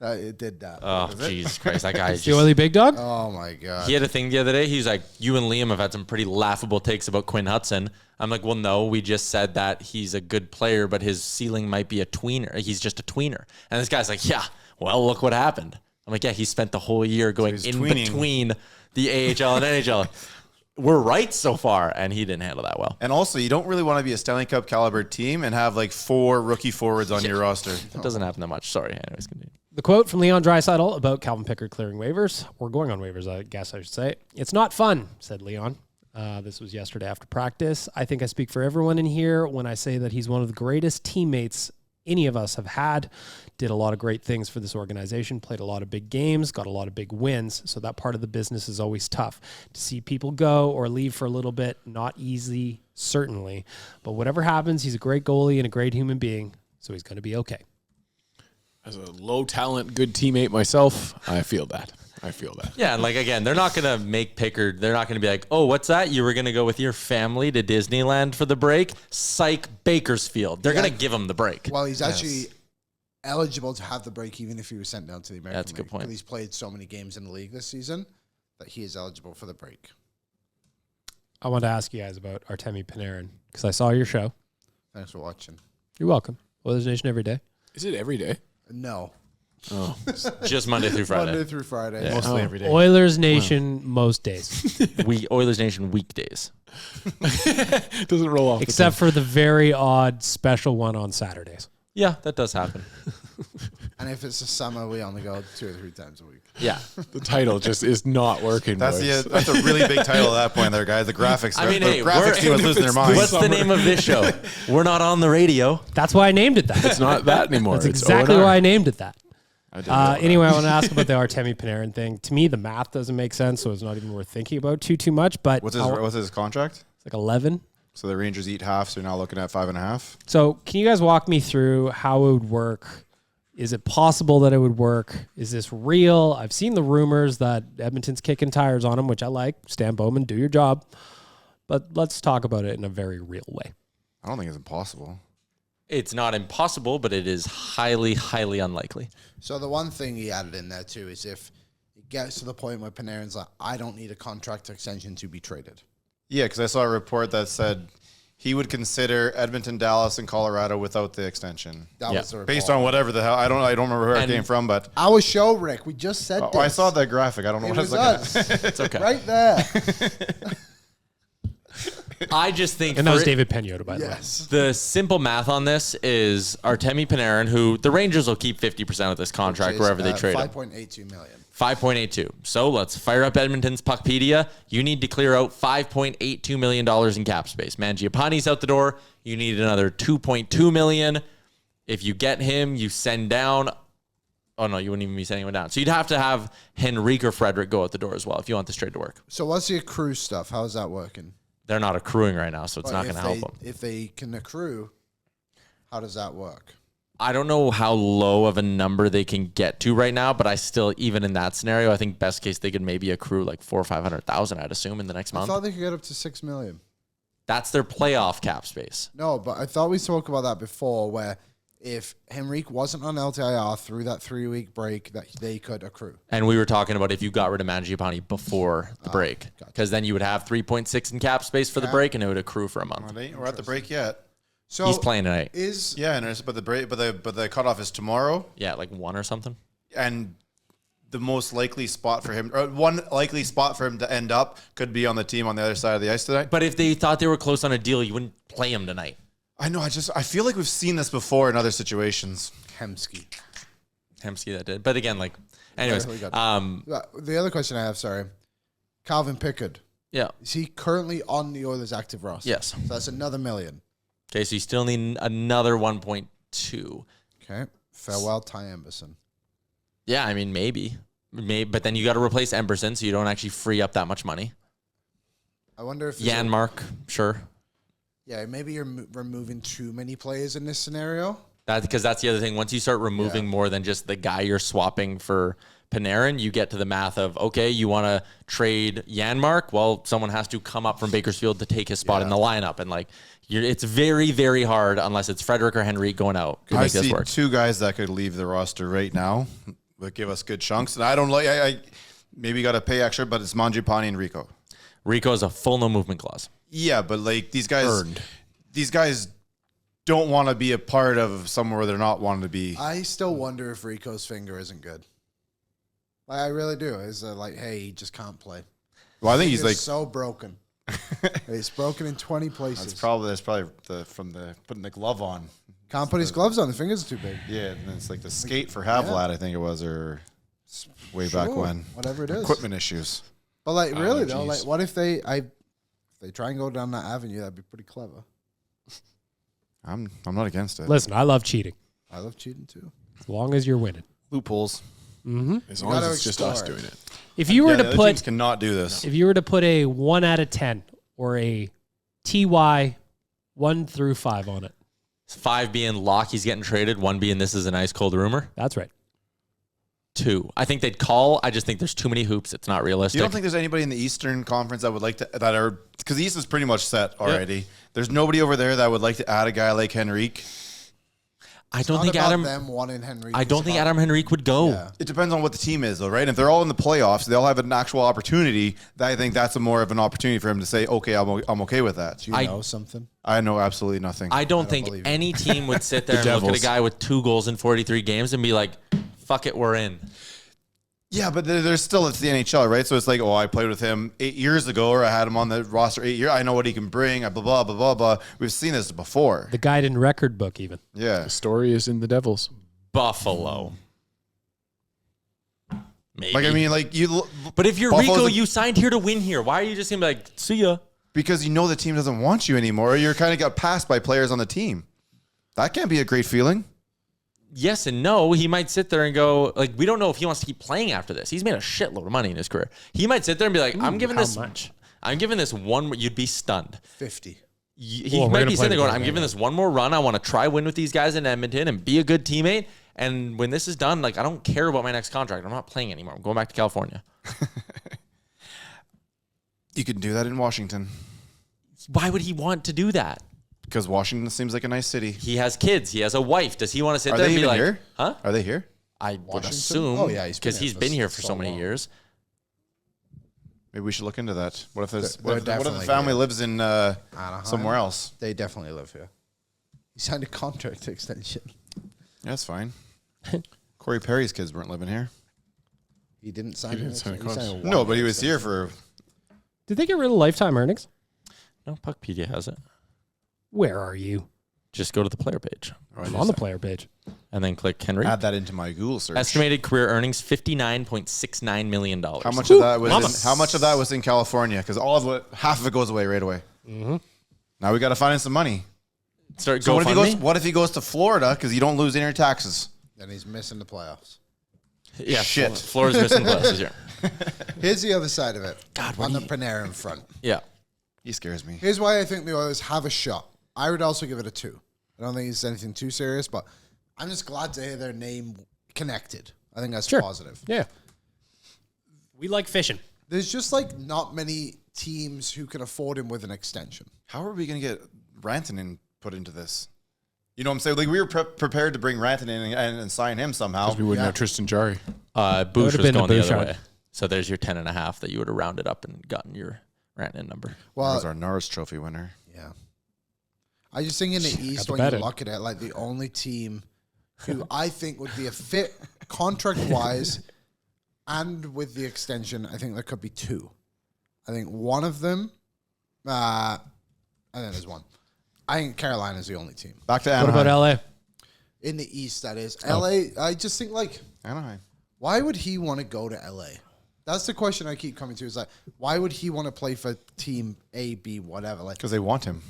S3: It did that.
S6: Oh, Jesus Christ. That guy is
S2: the oily big dog?
S3: Oh, my God.
S6: He had a thing the other day. He was like, you and Liam have had some pretty laughable takes about Quinn Hudson. I'm like, well, no, we just said that he's a good player, but his ceiling might be a tweener. He's just a tweener. And this guy's like, yeah, well, look what happened. I'm like, yeah, he spent the whole year going between the AHL and NHL. We're right so far, and he didn't handle that well.
S5: And also, you don't really want to be a Stanley Cup caliber team and have like 4 rookie forwards on your roster.
S6: That doesn't happen that much. Sorry. Anyways, continue.
S2: The quote from Leon Draisaitl about Calvin Pickard clearing waivers, or going on waivers, I guess I should say. It's not fun, said Leon. This was yesterday after practice. I think I speak for everyone in here when I say that he's one of the greatest teammates any of us have had. Did a lot of great things for this organization, played a lot of big games, got a lot of big wins. So that part of the business is always tough. To see people go or leave for a little bit, not easy, certainly. But whatever happens, he's a great goalie and a great human being, so he's going to be okay.
S4: As a low talent, good teammate myself, I feel that.
S6: Yeah, and like, again, they're not going to make Pickard. They're not going to be like, oh, what's that? You were going to go with your family to Disneyland for the break? Psych, Bakersfield. They're going to give him the break.
S3: Well, he's actually eligible to have the break even if he was sent down to the American
S6: That's a good
S3: League.
S6: point.
S3: But he's played so many games in the league this season that he is eligible for the break.
S2: I want to ask you guys about Artemi Panarin because I saw your show.
S3: Thanks for watching.
S2: You're welcome. Oilers Nation every day.
S4: Is it every day?
S3: No.
S4: Oh,
S6: Just Monday through Friday.
S3: Monday through Friday.
S6: Yeah.
S5: Mostly every day.
S2: Oilers Nation most days,
S6: Oilers Nation weekdays.
S4: doesn't roll off.
S2: except for the very odd special one on Saturdays.
S6: Yeah, that does happen.
S3: And if it's the summer, we only go 2 or 3 times a week.
S6: Yeah.
S4: the title just is not working.
S5: That's
S4: boys.
S5: that's a really big title at that point there, guys. The graphics.
S6: I mean,
S5: the
S6: hey,
S5: graphics team was losing their minds.
S6: What's the name of this show? We're not on the radio.
S2: That's why I named it that.
S4: It's not that anymore.
S2: That's
S4: It's
S2: exactly
S4: O&R.
S2: why I named it that.
S4: I didn't know that.
S2: Anyway, I want to ask about the Artemi Panarin thing. To me, the math doesn't make sense, so it's not even worth thinking about too much. But
S5: What's his contract?
S2: it's like 11.
S5: So the Rangers eat half, so you're now looking at 5.5.
S2: So can you guys walk me through how it would work? Is it possible that it would work? Is this real? I've seen the rumors that Edmonton's kicking tires on him, which I like. Stan Bowman, do your job. But let's talk about it in a very real way.
S5: I don't think it's impossible.
S6: It's not impossible, but it is highly, highly unlikely.
S3: So the one thing he added in there too is if it gets to the point where Panarin's like, I don't need a contract extension to be traded.
S5: Yeah, because I saw a report that said he would consider Edmonton, Dallas, and Colorado without the extension.
S3: That was the report.
S5: Based on whatever the hell, I don't remember where it
S6: And-
S5: came from, but
S3: Our show, Rick. We just said this.
S5: I saw the graphic. I don't know
S3: It
S5: what I
S3: was
S5: was looking at.
S3: us.
S6: It's okay.
S3: Right there.
S6: I just think
S2: And that was
S6: for-
S2: David Peñota, by the way.
S3: Yes.
S6: the simple math on this is Artemi Panarin, who the Rangers will keep 50% of this contract wherever they trade him.
S3: 5.82 million.
S6: 5.82. So let's fire up Edmonton's Puckpedia. You need to clear out $5.82 million in cap space. Mangiapane's out the door. You need another $2.2 million. If you get him, you send down. Oh, no, you wouldn't even be sending him down. So you'd have to have Henrique or Frederick go out the door as well if you want this trade to work.
S3: So what's the accrue stuff? How's that working?
S6: They're not accruing right now, so it's not
S3: If
S6: going to help
S3: they-
S6: them.
S3: If they can accrue, how does that work?
S6: I don't know how low of a number they can get to right now, but I still, even in that scenario, I think best case they could maybe accrue like 400,000 or 500,000, I'd assume, in the next
S3: I
S6: month.
S3: thought they could get up to 6 million.
S6: That's their playoff cap space.
S3: No, but I thought we spoke about that before where if Henrique wasn't on LTIR through that 3-week break that they could accrue.
S6: And we were talking about if you got rid of Mangiapane before the break,
S3: gotcha.
S6: because then you would have 3.6 in cap space for the break, and it would accrue for a month.
S5: We're at the break yet.
S3: So
S6: He's playing tonight.
S3: Is
S5: Yeah, but the cutoff is tomorrow,
S6: Yeah, like 1 or something.
S5: and the most likely spot for him, or one likely spot for him to end up, could be on the team on the other side of the ice tonight.
S6: But if they thought they were close on a deal, you wouldn't play him tonight.
S5: I know. I feel like we've seen this before in other situations.
S3: Hemsky.
S6: Hemsky that did. But again, like, anyways,
S3: we got-
S6: um,
S3: The other question I have, sorry. Calvin Pickard.
S6: yeah.
S3: Is he currently on the Oilers active roster?
S6: Yes.
S3: So that's another million.
S6: Okay, so you still need another 1.2.
S3: Okay. Farewell, Ty Emberson.
S6: Yeah, I mean, maybe. But then you got to replace Emberson, so you don't actually free up that much money.
S3: I wonder if... there's a-
S6: Janmark, sure.
S3: Yeah, maybe you're removing too many players in this scenario.
S6: Because that's the other thing. Once you start removing more than just the guy you're swapping for Panarin, you get to the math of, okay, you want to trade Janmark? Well, someone has to come up from Bakersfield to take his spot in the lineup. And like, it's very, very hard unless it's Frederick or Henrique going out to
S5: I
S6: make this
S5: see
S6: work.
S5: 2 guys that could leave the roster right now, but give us good chunks. And I don't like. I maybe got to pay extra, but it's Mangiapane and Rico.
S6: Rico has a full no movement clause.
S5: Yeah, but like these guys don't want to be a part of somewhere where they're not wanting to be.
S3: I still wonder if Rico's finger isn't good. Like, I really do. Is like, hey, he just can't play.
S5: Well, I think he's
S3: Finger's
S5: like.
S3: so broken. It's broken in 20 places.
S5: That's probably from the putting the glove on.
S3: Can't put his gloves on. The fingers are too big.
S5: Yeah, and it's like the skate for Havlat, I think it was, or way back
S3: Sure,
S5: when.
S3: whatever it is.
S5: Equipment issues.
S3: But like, really though,
S5: geez.
S3: like, what if they try and go down that avenue? That'd be pretty clever.
S5: I'm not against it.
S2: Listen, I love cheating
S3: I love cheating too.
S2: as long as you're winning.
S5: Loopholes.
S4: As long as
S3: gotta
S4: it's just us
S3: explore
S4: doing
S3: it.
S4: it.
S2: If you were
S5: the
S2: to
S5: other teams
S2: put
S5: cannot do this.
S2: if you were to put a 1 out of 10 or a TY 1 through 5 on it,
S6: 5 being lock, he's getting traded. 1 being this is an ice cold rumor.
S2: that's right.
S6: 2. I think they'd call. I just think there's too many hoops. It's not realistic.
S5: You don't think there's anybody in the Eastern Conference that would like to because the East is pretty much set already. There's nobody over there that would like to add a guy like Henrique.
S6: I don't think Adam Henrique would go.
S3: Yeah.
S5: It depends on what the team is, though, right? If they're all in the playoffs, they'll have an actual opportunity. I think that's more of an opportunity for him to say, okay, I'm okay with that.
S3: Do you know something?
S5: I know absolutely nothing.
S6: I don't think any team would sit there and look at a guy with 2 goals in 43 games and be like, fuck it, we're in.
S5: Yeah, but there's still, it's the NHL, right? So it's like, I played with him 8 years ago, or I had him on the roster 8 years. I know what he can bring, blah, blah, blah, blah, blah. We've seen this before.
S2: The guide and record book, even.
S5: Yeah.
S4: The story is in the Devils.
S6: Buffalo. Maybe.
S5: Like, I mean, like,
S6: But if you're Rico, you signed here to win here. Why are you just going to be like, see ya?
S5: Because you know the team doesn't want you anymore, or you're kind of got passed by players on the team. That can't be a great feeling.
S6: Yes and no. He might sit there and go, like, we don't know if he wants to keep playing after this. He's made a shitload of money in his career. He might sit there and be like, I'm giving this one. You'd be stunned.
S3: 50.
S6: He might be sitting there going, I'm giving this one more run. I want to try win with these guys in Edmonton and be a good teammate. And when this is done, like, I don't care about my next contract. I'm not playing anymore. I'm going back to California.
S5: You can do that in Washington.
S6: Why would he want to do that?
S5: Because Washington seems like a nice city.
S6: He has kids. He has a wife. Does he want to sit there and be like,
S5: here?
S6: Huh?
S5: Are they here?
S6: I would assume.
S3: Oh, yeah.
S6: Because he's been here for so many years.
S5: Maybe we should look into that. What if
S3: They're
S5: what if the family
S3: definitely
S5: lives in somewhere else?
S3: They definitely live here. He signed a contract extension.
S5: Yeah, that's fine. Corey Perry's kids weren't living here.
S3: He didn't sign
S4: didn't sign a contract.
S5: No, but he was here for...
S2: Did they get rid of lifetime earnings?
S6: No, Puckpedia has it.
S2: Where are you?
S6: Just go to the player page.
S2: I'm on the player page.
S6: And then click Henry.
S5: Add that into my Google search.
S6: Estimated career earnings, $59.69 million.
S5: How much of that was in California? Because half of it goes away right away. Mm-hmm. Now we got to find some money.
S6: So what
S5: if he goes to Florida because you don't lose any of your taxes?
S3: Then he's missing the playoffs.
S6: Yeah,
S5: shit.
S6: Florida's missing playoffs this year.
S3: Here's the other side of it.
S6: God,
S3: on the Panarin front.
S6: Yeah.
S5: He scares me.
S3: Here's why I think the Oilers have a shot. I would also give it a 2. I don't think it's anything too serious, but I'm just glad to hear their name connected. I think that's positive.
S2: Yeah. We like fishing.
S3: There's just like not many teams who can afford him with an extension.
S5: How are we going to get Rantanen put into this? You know what I'm saying? Like, we were prepared to bring Rantanen in and sign him somehow.
S4: Because we wouldn't have Tristan Jarry.
S6: Boucher was going the other way. So there's your 10.5 that you would have rounded up and gotten your Rantanen number.
S5: Well, that was our Norris Trophy winner.
S3: Yeah. I just think in the East, when you look at it, like the only team who I think would be a fit contract-wise and with the extension, I think there could be 2. I think one of them, and then there's one. I think Carolina's the only team.
S5: Back to Anaheim.
S2: What about LA?
S3: In the East, that is. LA, I just think, like,
S5: Anaheim.
S3: Why would he want to go to LA? That's the question I keep coming to. Is like, why would he want to play for team A, B, whatever? Like,
S5: because they want him.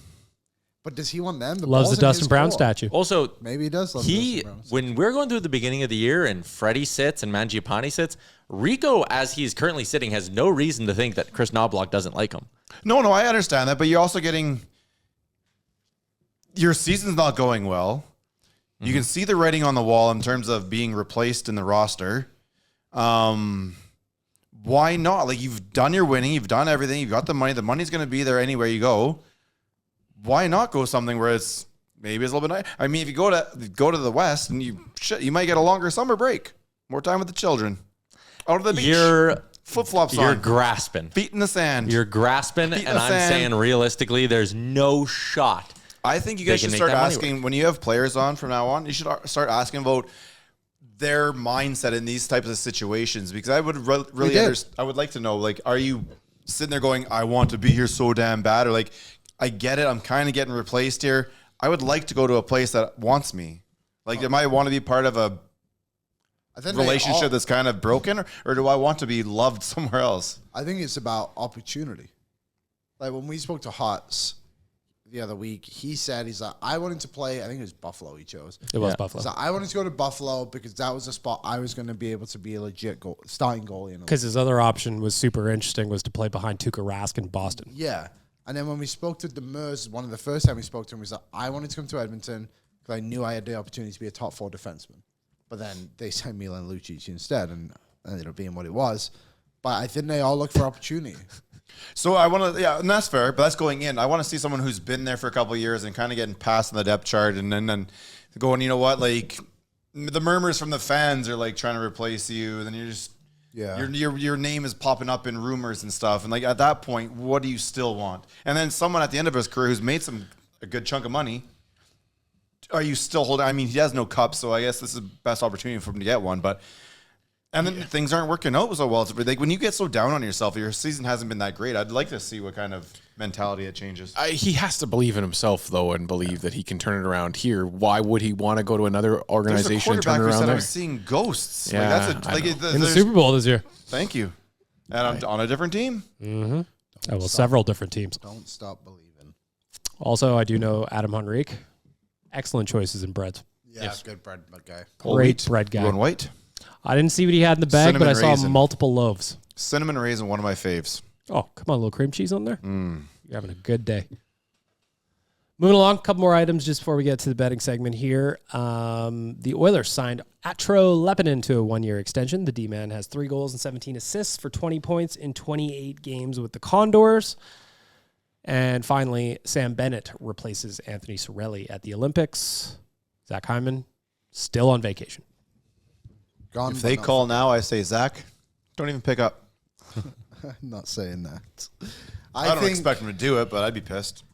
S3: But does he want them?
S2: Loves the Dustin Brown statue.
S6: Also,
S3: maybe he does love Dustin Brown.
S6: When we're going through the beginning of the year and Freddie sits and Mangiapane sits, Rico, as he's currently sitting, has no reason to think that Chris Knobloch doesn't like him.
S5: No, I understand that, but you're also getting... Your season's not going well. Mm-hmm. You can see the writing on the wall in terms of being replaced in the roster. Why not? Like, you've done your winning, you've done everything, you've got the money. The money's going to be there anywhere you go. Why not go something where it's maybe it's a little bit nice? I mean, if you go to the West and you might get a longer summer break, more time with the children, out of the beach, flip-flops on.
S6: You're grasping,
S5: feet in the sand.
S6: You're grasping, and I'm saying realistically, there's no shot.
S5: I think you guys should start asking when you have players on from now on. You should start asking about their mindset in these types of situations, because I would really I would like to know, like, are you sitting there going, I want to be here so damn bad, or like, I get it, I'm kind of getting replaced here. I would like to go to a place that wants me. Like, am I want to be part of a relationship that's kind of broken, or do I want to be loved somewhere else?
S3: I think it's about opportunity. Like, when we spoke to Hots the other week, he said, he's like, I wanted to play, I think it was Buffalo he chose.
S2: It was Buffalo.
S3: He's like, I wanted to go to Buffalo because that was a spot I was going to be able to be a legit starting goalie.
S2: Because his other option was super interesting, was to play behind Tuukka Rask in Boston.
S3: Yeah. And then when we spoke to Demers, one of the first time we spoke to him, he was like, I wanted to come to Edmonton because I knew I had the opportunity to be a top 4 defenseman. But then they signed Milan Lucic instead, and ended up being what it was. But I think they all look for opportunity.
S5: So I want to, and that's fair, but that's going in. I want to see someone who's been there for a couple of years and kind of getting past on the depth chart, and then going, you know what, like the murmurs from the fans are like trying to replace you, and then you're just your name is popping up in rumors and stuff, and like at that point, what do you still want? And then someone at the end of his career who's made a good chunk of money, are you still holding? I mean, he has no cup, so I guess this is the best opportunity for him to get one, but. And then things aren't working out so well. Like when you get so down on yourself, your season hasn't been that great. I'd like to see what kind of mentality it changes.
S4: He has to believe in himself, though, and believe that he can turn it around here. Why would he want to go to another organization and turn it around there?
S5: I was seeing ghosts.
S4: Yeah,
S5: like
S2: in the Super Bowl this year.
S5: Thank you. And I'm on a different team.
S2: Mm-hmm. Well, several different teams.
S3: Don't stop believing.
S2: Also, I do know Adam Henrique. Excellent choices in breads.
S3: Yeah, good bread guy.
S2: Great bread guy.
S5: You want white?
S2: I didn't see what he had in the bag, but I saw multiple loaves.
S5: Cinnamon raisin, one of my faves.
S2: Oh, come on, a little cream cheese on there. You're having a good day. Moving along, a couple more items just before we get to the betting segment here. The Oilers signed Atro Lepinen to a 1-year extension. The D-man has 3 goals and 17 assists for 20 points in 28 games with the Condors. And finally, Sam Bennett replaces Anthony Cirelli at the Olympics. Zach Hyman still on vacation.
S3: Gone,
S5: if they call now, I say, Zach, don't even pick up.
S3: I'm not saying that.
S5: I don't expect him to do it, but I'd be pissed.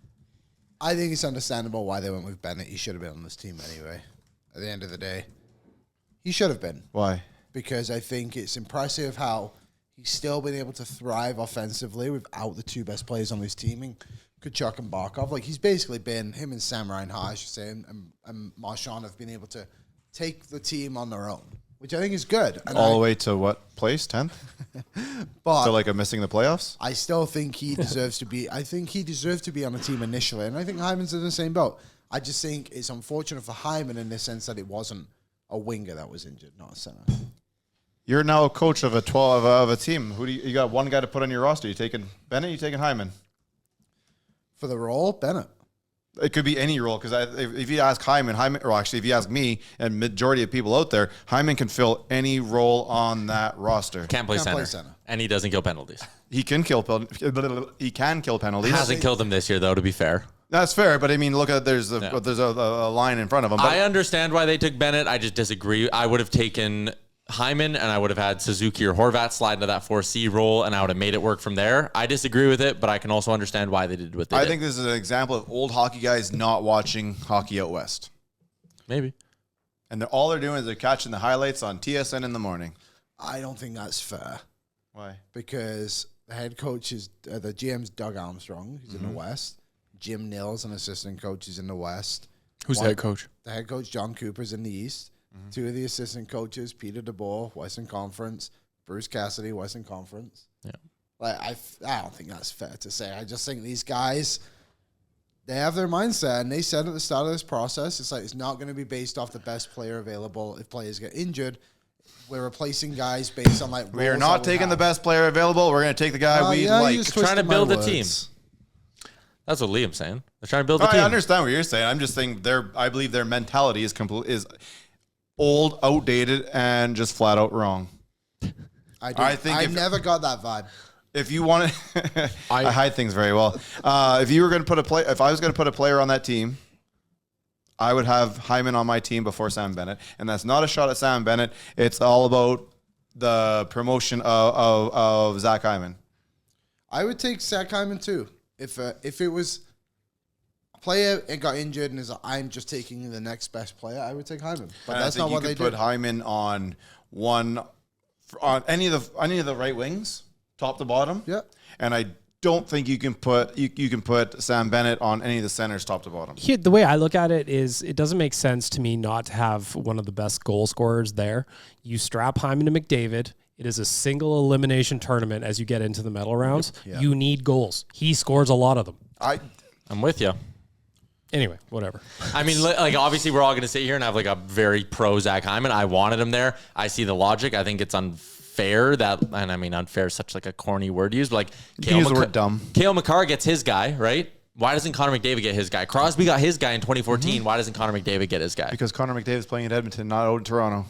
S3: I think it's understandable why they went with Bennett. He should have been on this team anyway. At the end of the day, he should have been.
S5: Why?
S3: Because I think it's impressive how he's still been able to thrive offensively without the 2 best players on his team, and Kachuk and Barkov. Like he's basically been him and Sam Reinhart, I should say, and Marchand have been able to take the team on their own, which I think is good. And
S5: all the way to what place? 10th?
S3: But
S5: so like I'm missing the playoffs?
S3: I still think he deserves to be. I think he deserved to be on the team initially, and I think Hyman's in the same boat. I just think it's unfortunate for Hyman in the sense that it wasn't a winger that was injured, not a center.
S5: You're now a coach of a team. Who do you got? One guy to put on your roster. You taking Bennett? You taking Hyman?
S3: For the role, Bennett.
S5: It could be any role, because if you ask Hyman, or actually if you ask me and majority of people out there, Hyman can fill any role on that roster.
S6: Can't play center. And he doesn't kill penalties.
S5: He can kill penalties.
S6: Hasn't killed them this year, though, to be fair.
S5: That's fair, but I mean, look at there's a line in front of him.
S6: I understand why they took Bennett. I just disagree. I would have taken Hyman, and I would have had Suzuki or Horvat slide into that 4C role, and I would have made it work from there. I disagree with it, but I can also understand why they did what they did.
S5: I think this is an example of old hockey guys not watching hockey out west.
S6: Maybe.
S5: And all they're doing is they're catching the highlights on TSN in the morning.
S3: I don't think that's fair.
S5: Why?
S3: Because the head coach is, the GM's Doug Armstrong, he's in the west. Jim Nils, an assistant coach, is in the west.
S4: Who's the head coach?
S3: The head coach, John Cooper's in the east. 2 of the assistant coaches, Peter DeBoer, Western Conference, Bruce Cassidy, Western Conference.
S6: Yeah.
S3: Like I don't think that's fair to say. I just think these guys, they have their mindset, and they said at the start of this process, it's like it's not going to be based off the best player available. If players get injured, we're replacing guys based on like.
S5: We are not taking the best player available. We're going to take the guy we like.
S6: Trying to build a team. That's what Liam's saying. They're trying to build a team.
S5: I understand what you're saying. I'm just saying I believe their mentality is old, outdated, and just flat out wrong.
S3: I never got that vibe.
S5: If you want to, I hide things very well. If you were going to if I was going to put a player on that team, I would have Hyman on my team before Sam Bennett, and that's not a shot at Sam Bennett. It's all about the promotion of Zach Hyman.
S3: I would take Zach Hyman too. If it was a player and got injured and is like, I'm just taking the next best player, I would take Hyman. But
S5: and
S3: that's not what they did.
S5: You could put Hyman on any of the right wings, top to bottom.
S3: Yeah.
S5: And I don't think you can put Sam Bennett on any of the centers, top to bottom.
S2: Here, the way I look at it is, it doesn't make sense to me not to have one of the best goal scorers there. You strap Hyman to McDavid. It is a single elimination tournament as you get into the medal rounds. Yeah. You need goals. He scores a lot of them.
S6: I'm with you.
S2: Anyway, whatever.
S6: I mean, like, obviously we're all going to sit here and have like a very pro Zach Hyman. I wanted him there. I see the logic. I think it's unfair that, and I mean, unfair is such like a corny word to use, but like
S5: use the word dumb.
S6: Cale Makar gets his guy, right? Why doesn't Connor McDavid get his guy? Crosby got his guy in 2014. Why doesn't Connor McDavid get his guy?
S5: Because Connor McDavid's playing at Edmonton, not out in Toronto.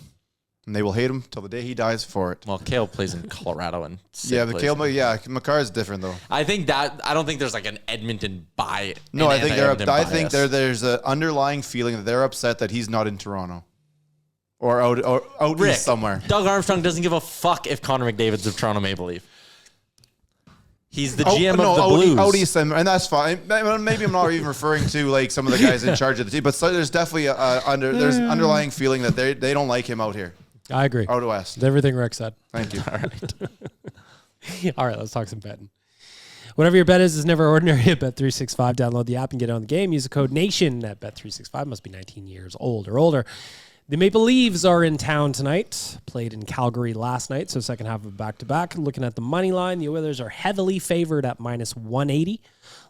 S5: and they will hate him till the day he dies for it.
S6: Well, Kale plays in Colorado and
S5: Makar is different though.
S6: I don't think there's like an Edmonton buy.
S5: No, I think there's an underlying feeling that they're upset that he's not in Toronto or out east somewhere.
S6: Doug Armstrong doesn't give a fuck if Connor McDavid's of Toronto Maple Leaf. He's the GM of the Blues.
S5: Out east, and that's fine. Maybe I'm not even referring to like some of the guys in charge of the team, but there's definitely there's underlying feeling that they don't like him out here.
S2: I agree.
S5: Out west.
S2: It's everything Rick said.
S5: Thank you.
S6: All right.
S2: All right, let's talk some betting. Whatever your bet is never ordinary at Bet365. Download the app and get on the game. Use the code NATION at Bet365. Must be 19 years old or older. The Maple Leafs are in town tonight. Played in Calgary last night, so second half of back-to-back. Looking at the money line, the Oilers are heavily favored at minus 180.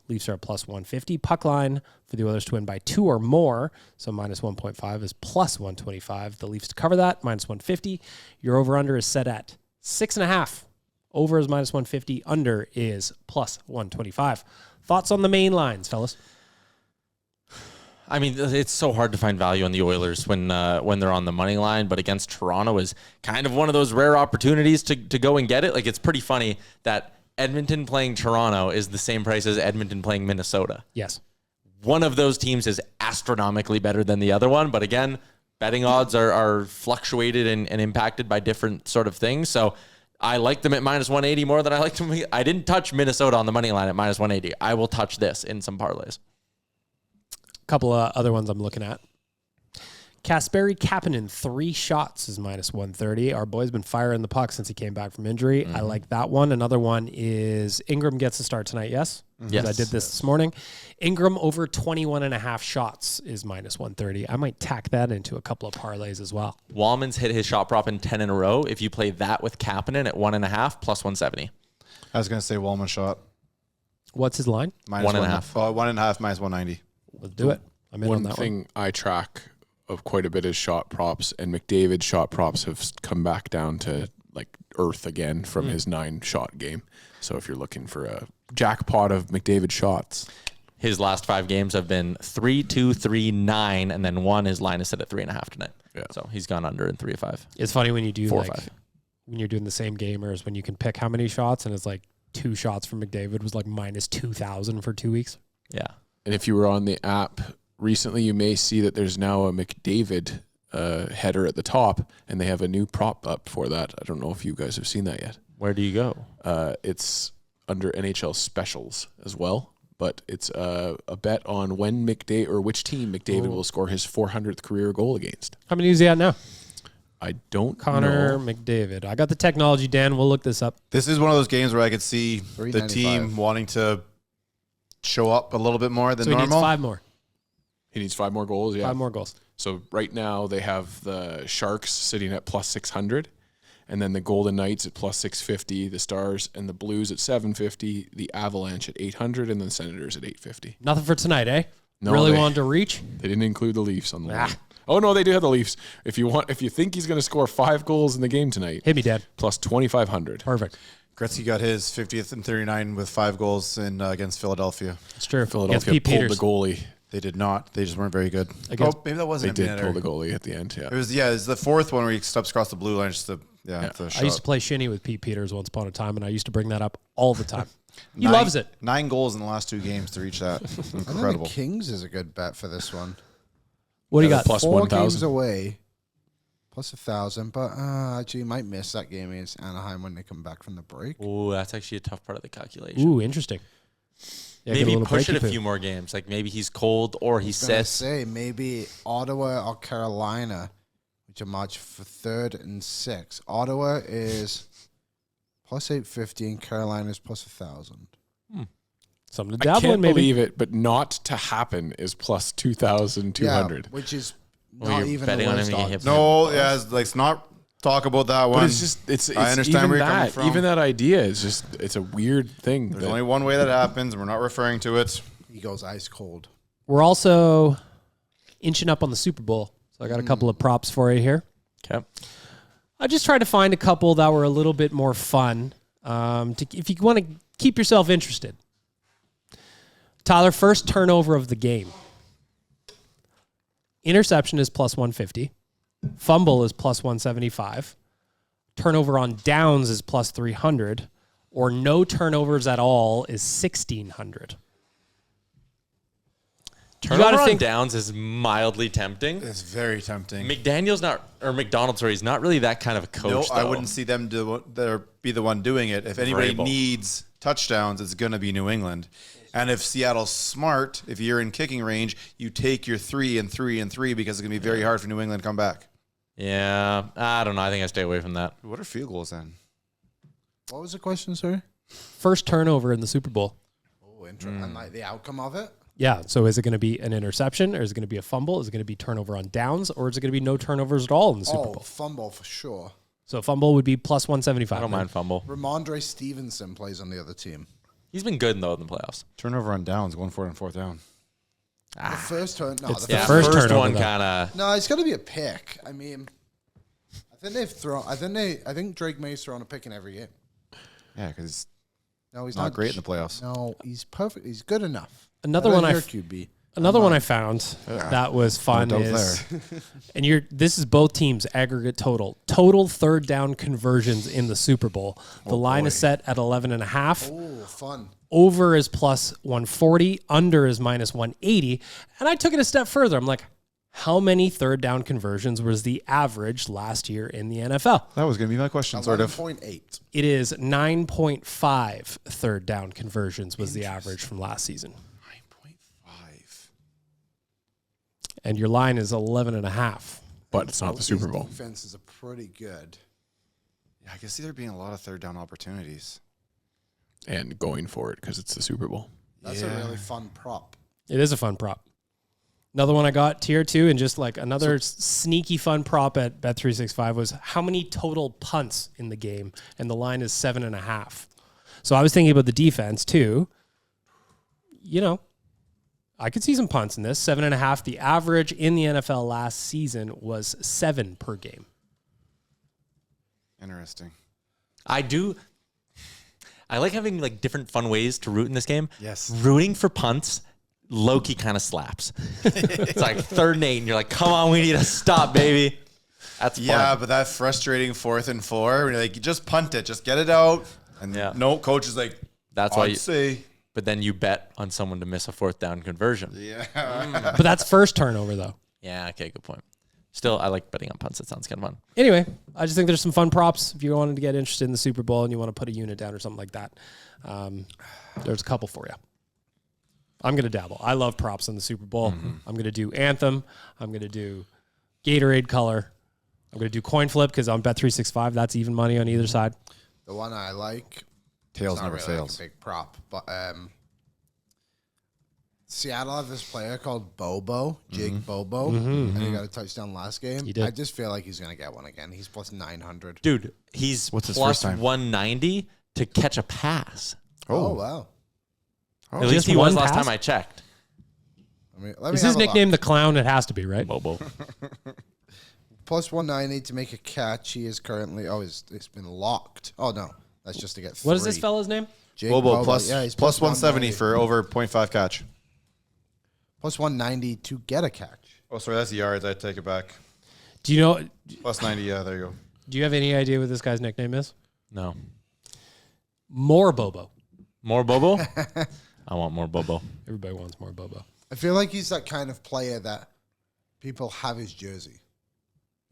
S2: Leafs are at plus 150. Puck line for the Oilers to win by 2 or more, so minus 1.5 is plus 125. The Leafs to cover that, minus 150. Your over-under is set at 6.5. Over is minus 150. Under is plus 125. Thoughts on the main lines, fellas?
S6: I mean, it's so hard to find value on the Oilers when they're on the money line, but against Toronto is kind of one of those rare opportunities to go and get it. Like, it's pretty funny that Edmonton playing Toronto is the same price as Edmonton playing Minnesota.
S2: Yes.
S6: One of those teams is astronomically better than the other one, but again, betting odds are fluctuated and impacted by different sort of things. So I like them at minus 180 more than I like them. I didn't touch Minnesota on the money line at minus 180. I will touch this in some parlays.
S2: Couple of other ones I'm looking at. Kasperi Kapanen, 3 shots is minus 130. Our boy's been firing the puck since he came back from injury. I like that one. Another one is Ingram gets a start tonight, yes?
S6: Yes.
S2: I did this morning. Ingram over 21.5 shots is minus 130. I might tack that into a couple of parlays as well.
S6: Wallman's hit his shot prop in 10 in a row. If you play that with Kapanen at 1.5 plus 170.
S5: I was going to say Wallman shot.
S2: What's his line?
S5: Minus
S6: 1.5.
S5: 1.5 minus 190.
S2: Let's do it. I'm in on that
S4: one thing I track of quite a bit is shot props, and McDavid's shot props have come back down to like earth again from his 9-shot game. So if you're looking for a jackpot of McDavid shots,
S6: his last 5 games have been 3, 2, 3, 9, and then one is line is set at 3.5 tonight.
S4: Yeah.
S6: So he's gone under in 3 of 5.
S2: It's funny when you do
S6: 4
S2: like
S6: 5.
S2: when you're doing the same gamers when you can pick how many shots, and it's like 2 shots from McDavid was like minus 2,000 for 2 weeks.
S6: Yeah.
S4: and if you were on the app recently, you may see that there's now a McDavid header at the top, and they have a new prop up for that. I don't know if you guys have seen that yet.
S6: Where do you go?
S4: It's under NHL specials as well, but it's a bet on when McDavid or which team McDavid will score his 400th career goal against.
S2: How many is he at now?
S4: I don't
S2: Connor
S4: know.
S2: McDavid. I got the technology, Dan. We'll look this up.
S5: This is one of those games where I could see the team wanting to show up a little bit more than normal.
S2: He needs 5 more.
S4: He needs 5 more goals, yeah.
S2: 5 more goals.
S4: So right now they have the Sharks sitting at plus 600, and then the Golden Knights at plus 650, the Stars and the Blues at 750, the Avalanche at 800, and the Senators at 850.
S2: Nothing for tonight, eh?
S4: No,
S2: really wanted to reach?
S4: They didn't include the Leafs on the line. Oh no, they do have the Leafs. If you think he's going to score 5 goals in the game tonight,
S2: hit me, Dad.
S4: Plus 2,500.
S2: Perfect.
S5: Gretzky got his 50th and 39 with 5 goals in against Philadelphia.
S2: It's true.
S4: Philadelphia pulled the goalie.
S5: They did not. They just weren't very good. Maybe that wasn't.
S4: They did pull the goalie at the end. Yeah,
S5: it was. Yeah, it was the 4th one where he steps across the blue line. Just
S2: I used to play shinny with Pete Peters once upon a time, and I used to bring that up all the time. He loves it.
S5: 9 goals in the last 2 games to reach that. Incredible.
S3: I think the Kings is a good bet for this one.
S2: What do you got?
S4: Plus
S3: 4
S4: 1,000
S3: games away, plus 1,000. But actually, you might miss that game against Anaheim when they come back from the break.
S6: Ooh, that's actually a tough part of the calculation.
S2: Ooh, interesting. Yeah,
S6: maybe push it a few more games. Like maybe he's cold or he says.
S3: Say maybe Ottawa or Carolina, which are matched for 3rd and 6th. Ottawa is plus 850 and Carolina is plus 1,000.
S2: Something to dabble
S4: I can't
S2: in, maybe.
S4: believe it, but not to happen is plus 2,200.
S3: Yeah, which is
S6: Well,
S3: not even
S6: betting
S3: the
S6: on
S3: worst
S6: him to get
S3: odds.
S6: hit.
S5: No, yeah, let's not talk about that one.
S4: But it's just it's
S5: I understand
S4: even
S5: where you're
S4: that,
S5: coming from.
S4: Even that idea is just it's a weird thing.
S5: There's only one way that happens, and we're not referring to it.
S3: He goes ice cold.
S2: We're also inching up on the Super Bowl, so I got a couple of props for you here.
S6: Okay.
S2: I just tried to find a couple that were a little bit more fun. If you want to keep yourself interested. Tyler, first turnover of the game. Interception is plus 150. fumble is plus 175, turnover on downs is plus 300, or no turnovers at all is 1,600.
S6: Turnover on downs is mildly tempting.
S5: It's very tempting.
S6: McDonald's is not really that kind of a coach.
S5: No, I wouldn't see them be the one doing it. If anybody needs touchdowns, it's going to be New England. And if Seattle's smart, if you're in kicking range, you take your 3 and 3 and 3 because it's going to be very hard for New England to come back.
S6: Yeah, I don't know. I think I stay away from that.
S5: What are field goals then?
S3: What was the question, sorry?
S2: First turnover in the Super Bowl.
S3: Oh, interesting. And like the outcome of it?
S2: Yeah, so is it going to be an interception, or is it going to be a fumble? Is it going to be turnover on downs, or is it going to be no turnovers at all in the Super Bowl?
S3: Fumble for sure.
S2: So fumble would be plus 175.
S6: I don't mind fumble.
S3: Ramondre Stevenson plays on the other team.
S6: He's been good, though, in the playoffs.
S5: Turnover on downs, going for it on fourth down.
S3: The first turn, no,
S2: It's
S3: the
S2: the
S3: first
S2: first turnover,
S6: one
S2: though.
S6: kind of.
S3: No, it's got to be a pick. I mean, I think Drake May's thrown a pick in every game.
S5: Yeah, because
S3: No, he's
S5: not great in the playoffs.
S3: No, he's perfect. He's good enough.
S2: Another one
S3: QB.
S2: Another one I found that was fun is, and this is both teams' aggregate total third down conversions in the Super Bowl. The line is set at 11.5.
S3: Oh, fun.
S2: Over is plus 140. Under is minus 180. And I took it a step further. I'm like, how many third down conversions was the average last year in the NFL?
S5: That was going to be my question, sort of.
S3: 11.8.
S2: It is 9.5 third down conversions was the average from last season. And your line is 11.5.
S4: But it's not the Super Bowl.
S3: Defenses are pretty good.
S5: Yeah, I can see there being a lot of third down opportunities.
S4: And going for it because it's the Super Bowl.
S3: That's a really fun prop.
S2: It is a fun prop. Another one I got, tier 2, and just like another sneaky fun prop at Bet365 was how many total punts in the game, and the line is 7.5. So I was thinking about the defense too. You know, I could see some punts in this. 7.5. The average in the NFL last season was 7 per game.
S5: Interesting.
S6: I like having like different fun ways to root in this game.
S5: Yes.
S6: Rooting for punts, low-key kind of slaps. It's like 3rd and 8, and you're like, come on, we need to stop, baby. That's fun.
S5: Yeah, but that frustrating 4th and 4, when you're like, you just punt it, just get it out. And no, coach is like,
S6: that's why you
S5: say.
S6: But then you bet on someone to miss a 4th down conversion.
S5: Yeah.
S2: But that's first turnover, though.
S6: Yeah, okay, good point. Still, I like betting on punts. It sounds kind of fun.
S2: Anyway, I just think there's some fun props. If you wanted to get interested in the Super Bowl and you want to put a unit down or something like that, there's a couple for you. I'm going to dabble. I love props in the Super Bowl. Mm-hmm. I'm going to do Anthem. I'm going to do Gatorade color. I'm going to do coin flip because on Bet365, that's even money on either side.
S3: The one I like,
S5: Tails never fails.
S3: Like a big prop, but Seattle have this player called Bobo, Jake Bobo, and he got a touchdown last game.
S2: He did.
S3: I just feel like he's going to get one again. He's plus 900.
S6: Dude, he's
S5: What's his
S6: plus
S5: first time?
S6: 190 to catch a pass.
S3: Oh wow.
S6: At least
S2: Just
S6: he was
S2: one
S6: last
S2: pass?
S6: time I checked.
S3: Let me
S2: Is
S3: have
S2: his
S3: a
S2: nickname
S3: look.
S2: the Clown? It has to be, right?
S6: Bobo.
S3: Plus 190 to make a catch. He is currently, it's been locked. Oh no, that's just to get 3.
S2: What is this fella's name?
S3: Jake
S5: Bobo plus,
S3: Yeah, he's
S5: plus 170
S3: 190.
S5: for over 0.5 catch.
S3: Plus 190 to get a catch.
S5: Oh, sorry, that's yards. I take it back.
S2: Do you know?
S5: Plus 90, yeah, there you go.
S2: Do you have any idea what this guy's nickname is?
S6: No.
S2: More Bobo.
S6: More Bobo? I want more Bobo.
S2: Everybody wants more Bobo.
S3: I feel like he's that kind of player that people have his jersey.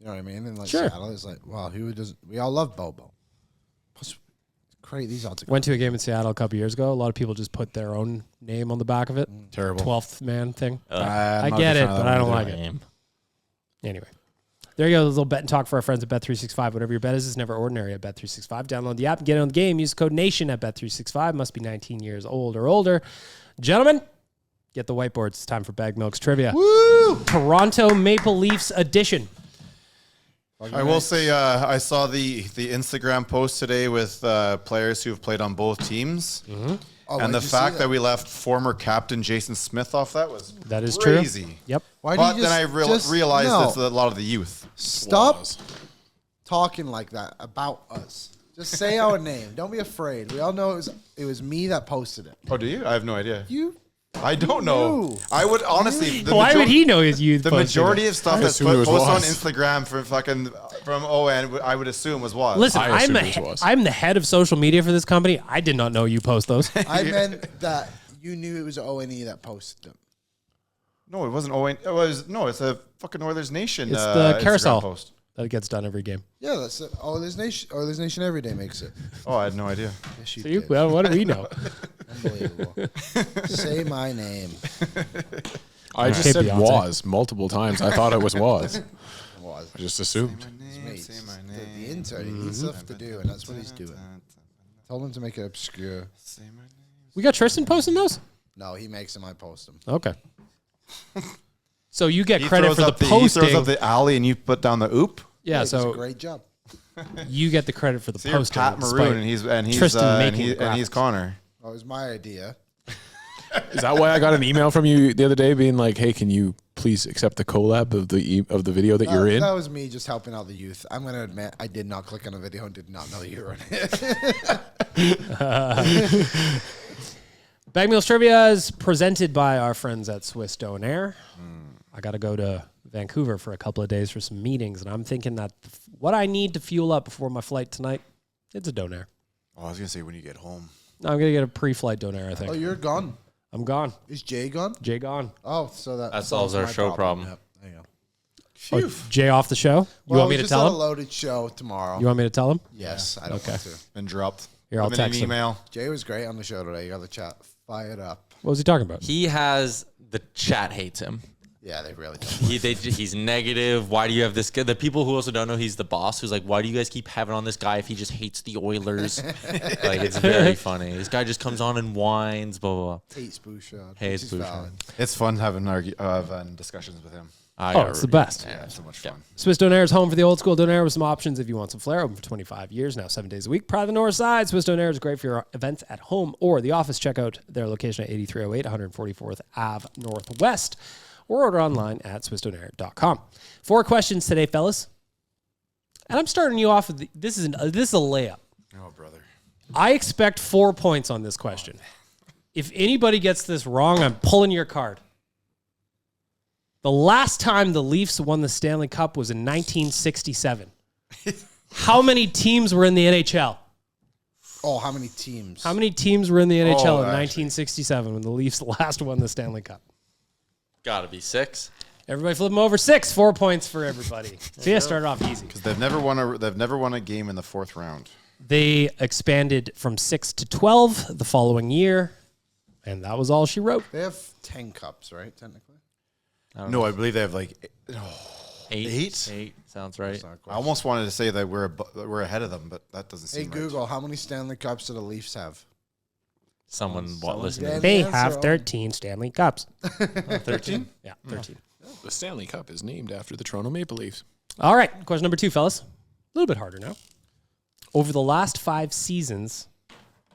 S3: You know what I mean? And like
S2: Sure.
S3: Seattle is like, wow, who doesn't? We all love Bobo. Plus, great. These odds are
S2: Went to a game in Seattle a couple years ago. A lot of people just put their own name on the back of it.
S5: Terrible.
S2: 12th man thing.
S5: I'm
S2: I
S5: not a
S2: get
S5: big
S2: it,
S5: fan of
S2: but
S5: that
S2: I don't
S5: one
S2: like
S5: either.
S2: it. Anyway, there you go. A little bet and talk for our friends at Bet365. Whatever your bet is never ordinary at Bet365. Download the app and get on the game. Use code NATION at Bet365. Must be 19 years old or older. Gentlemen, get the whiteboards. It's time for Bag Milk's Trivia.
S3: Woo!
S2: Toronto Maple Leafs edition.
S5: I will say I saw the Instagram post today with players who have played on both teams.
S3: Oh,
S5: And
S3: did
S5: the
S3: you
S5: fact
S3: see
S5: that we left former captain Jason Smith off that was
S2: That is
S5: crazy.
S2: true. Yep.
S3: Why
S5: But
S3: do you
S5: then I realized
S3: no,
S5: it's a lot of the youth.
S3: stop talking like that about us. Just say our name. Don't be afraid. We all know it was me that posted it.
S5: Oh, do you? I have no idea.
S3: You
S5: I don't know. I would honestly.
S2: Why would he know his youth?
S5: The majority of stuff that's posted on
S4: was.
S5: Instagram from ON, I would assume was was.
S2: Listen, I'm the head of social media for this company. I did not know you post those.
S3: I meant that you knew it was ONE that posted them.
S5: No, it wasn't ON. It's a fucking Oilers Nation.
S2: It's the carousel
S5: Instagram post
S2: that gets done every game.
S3: Yeah, that's it. Oilers Nation every day makes it.
S5: Oh, I had no idea.
S3: Yes, you
S2: So
S3: did.
S2: well, what do we know?
S3: Unbelievable. Say my name.
S4: I just said was multiple times. I thought it was.
S3: Was.
S4: I just assumed.
S3: Say my name. The intern. He needs stuff to do, and that's what he's doing. Told him to make it obscure.
S5: Say my name.
S2: We got Tristan posting those?
S3: No, he makes them. I post them.
S2: Okay. So you get credit for the posting.
S5: He throws up the alley, and you put down the oop.
S2: Yeah,
S3: It's a
S2: so
S3: great job.
S2: you get the credit for the
S5: So you're
S2: posting.
S5: Pat Maroon, and he's
S2: Tristan making the
S5: and he's
S2: graphics.
S5: Connor.
S3: That was my idea.
S4: Is that why I got an email from you the other day being like, "Hey, can you please accept the collab of the video that you're in?"
S3: That was me just helping out the youth. I'm going to admit I did not click on a video and did not know you were on it.
S2: Bag Meals Trivia is presented by our friends at Swiss Donair. I got to go to Vancouver for a couple of days for some meetings, and I'm thinking that what I need to fuel up before my flight tonight, it's a Donair.
S5: Oh, I was gonna say when you get home.
S2: No, I'm going to get a pre-flight Donair, I think.
S3: Oh, you're gone.
S2: I'm gone.
S3: Is Jay gone?
S2: Jay gone.
S3: Oh, so that
S6: solves our
S3: my
S6: show problem.
S3: Yep, there you go.
S2: Oh, Jay off the show? You want me to
S3: just
S2: tell
S3: had
S2: him?
S3: a loaded show tomorrow.
S2: You want me to tell him?
S3: Yes, I don't want to.
S5: Been dropped.
S2: Here, I'll
S5: Put in an
S2: text him.
S5: email.
S3: Jay was great on the show today. You got the chat fired up.
S2: What was he talking about?
S6: He has the chat hates him.
S3: Yeah, they really don't.
S6: He's negative. Why do you have this guy? The people who also don't know he's the boss, who's like, why do you guys keep having on this guy if he just hates the Oilers? Like, it's very funny. This guy just comes on and whines, blah, blah, blah.
S3: Hates Bouchard.
S6: Hates
S3: which is
S6: Bouchard.
S3: valid.
S5: It's fun having discussions with him.
S2: It's the best.
S5: Yeah, it's so much fun.
S2: Swiss Donair is home for the old school Donair with some options if you want some flair. Open for 25 years now, 7 days a week. Proud of the north side. Swiss Donair is great for your events at home or the office. Check out their location at 8308 144th Ave Northwest or order online at swissdonair.com. 4 questions today, fellas. And I'm starting you off with this is a layup.
S5: Oh, brother.
S2: I expect 4 points on this question. If anybody gets this wrong, I'm pulling your card. The last time the Leafs won the Stanley Cup was in 1967. How many teams were in the NHL?
S3: Oh, how many teams?
S2: How many teams were in the NHL in
S5: actually.
S2: 1967 when the Leafs last won the Stanley Cup?
S6: Gotta be 6.
S2: Everybody flip them over. 6. 4 points for everybody. See, I started off easy.
S5: Because they've never won a game in the 4th round.
S2: They expanded from 6 to 12 the following year, and that was all she wrote.
S3: They have 10 cups, right? Technically.
S5: No, I believe they have like
S6: 8 sounds right.
S5: I almost wanted to say that we're ahead of them, but that doesn't
S3: Hey
S5: seem
S3: Google, how many Stanley Cups do the Leafs have?
S6: Someone listening.
S3: Yeah.
S2: They
S3: answer
S2: have
S3: all.
S2: 13 Stanley Cups.
S6: 13?
S2: Yeah, 13.
S4: The Stanley Cup is named after the Toronto Maple Leafs.
S2: All right, question number 2, fellas. A little bit harder now. Over the last 5 seasons,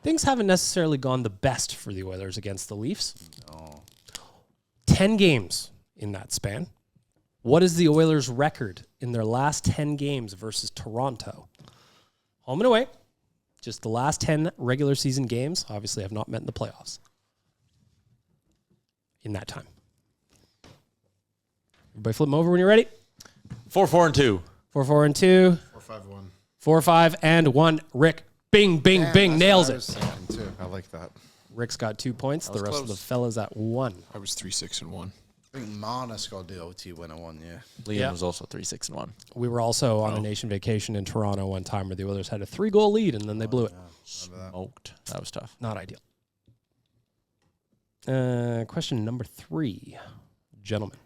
S2: things haven't necessarily gone the best for the Oilers against the Leafs. No. 10 games in that span. What is the Oilers' record in their last 10 games versus Toronto? Home and away. Just the last 10 regular season games, obviously have not met in the playoffs in that time. Everybody flip them over when you're ready.
S6: 4-4-2.
S2: 4-4-2.
S5: 4-5-1.
S2: 4-5-1. Rick, bing, bing,
S3: Damn,
S2: bing,
S3: that's
S2: nails
S3: what I was
S2: it.
S3: thinking, too.
S5: I like that.
S2: Rick's got 2 points. The
S6: was
S2: rest of the
S6: close.
S2: fellas at 1.
S4: I was 3-6-1.
S3: I think Mana scored the OT winner one year.
S6: Liam
S2: Yeah.
S6: was also 3-6-1.
S2: We were also on a nation vacation in Toronto one time where the Oilers had a 3-goal lead and then they blew it.
S6: Smoked. That was tough.
S2: Not ideal. Question number 3, gentlemen.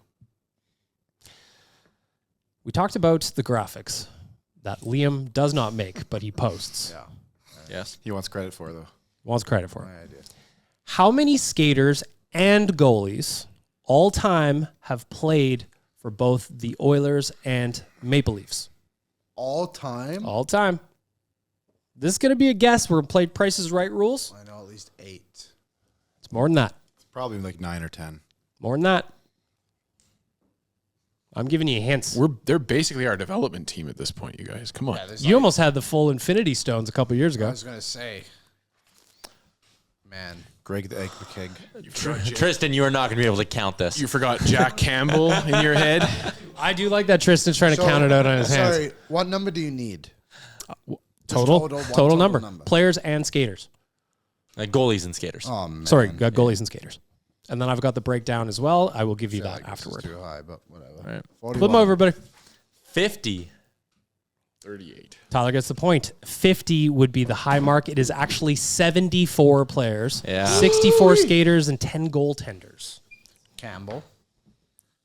S2: We talked about the graphics that Liam does not make, but he posts.
S3: Yeah.
S6: Yes.
S5: He wants credit for it, though.
S2: Wants credit for it.
S3: My idea.
S2: How many skaters and goalies all time have played for both the Oilers and Maple Leafs?
S3: All time?
S2: All time. This is going to be a guess. We're playing Price is Right rules.
S3: I know at least 8.
S2: It's more than that.
S5: It's probably like 9 or 10.
S2: More than that. I'm giving you hints.
S4: They're basically our development team at this point, you guys. Come on.
S2: You almost had the full Infinity Stones a couple years
S3: I
S2: ago.
S3: was going to say. Man.
S5: Greg the Egg McKegg.
S6: Tristan, you are not going to be able to count this.
S4: You forgot Jack Campbell in your head.
S2: I do like that Tristan's trying to count it out on his hands.
S3: Sorry, what number do you need?
S2: Total number. Players and skaters.
S6: Like goalies and skaters.
S3: Oh, man.
S2: Sorry, got goalies and skaters. And then I've got the breakdown as well. I will give you that
S3: Like
S2: afterward.
S3: This is too high, but whatever.
S6: Right.
S2: Flip them over, everybody.
S6: 50.
S4: 38.
S2: Tyler gets the point. 50 would be the high mark. It is actually 74 players, 64 skaters, and 10 goaltenders.
S3: Campbell.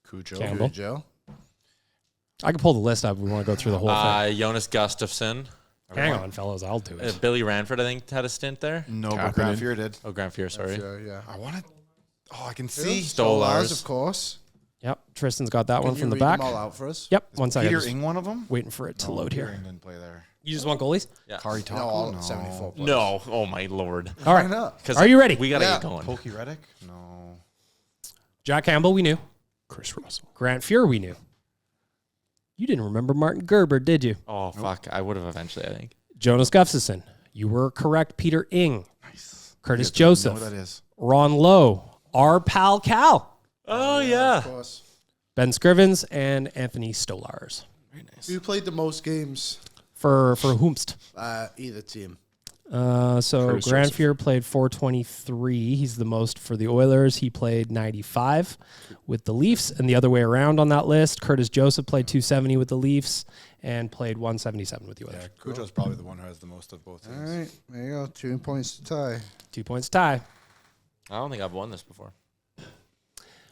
S2: Cujo. I can pull the list up if we want to go through the whole thing.
S6: Jonas Gustafsson.
S2: Hang on, fellas. I'll do it.
S6: Billy Ranford, I think, had a stint there.
S5: No, but Grant Fuhr did.
S6: Oh, Grant Fuhr, sorry.
S3: Yeah.
S5: I want to. Oh, I can see.
S6: Stolars.
S3: Of course.
S2: Yep. Tristan's got that one
S3: Can
S2: from
S3: you
S2: the
S3: read
S2: back.
S3: them all out for us?
S2: Yep. One second.
S5: Peter
S2: Just
S5: Ing, one of them.
S2: waiting for it to load
S5: Peter
S2: here.
S5: Ing didn't play there.
S2: You just want goalies?
S6: Yeah.
S5: Kari
S3: No, all
S5: Taco.
S3: 74 players.
S6: No. Oh, my Lord.
S2: All right.
S3: not?
S2: Are you ready?
S6: We got to
S3: Yeah.
S6: get going.
S5: Pokey Reddick. No.
S2: Jack Campbell, we knew.
S4: Chris Russell.
S2: Grant Fuhr, we knew. You didn't remember Martin Gerber, did you?
S6: Oh, fuck. I would have eventually, I think.
S2: Jonas Gustafsson. You were correct. Peter Ing.
S5: Nice.
S2: Curtis
S5: Know
S2: Joseph.
S5: who that is.
S2: Ron Lowe. Our pal Cal.
S6: Oh, yeah.
S3: Of course.
S2: Ben Scrivens and Anthony Stolars.
S5: Very nice.
S3: Who played the most games?
S2: For whomst?
S3: Either team.
S2: So
S4: Curtis
S2: Grant
S4: Joseph.
S2: Fuhr played 423. He's the most for the Oilers. He played 95 with the Leafs. And the other way around on that list, Curtis Joseph played 270 with the Leafs and played 177 with the Oilers.
S5: Yeah, Cujo's probably the one who has the most of both
S3: All
S5: teams.
S3: right. There you go. 2 points to tie.
S2: 2 points tie.
S6: I don't think I've won this before.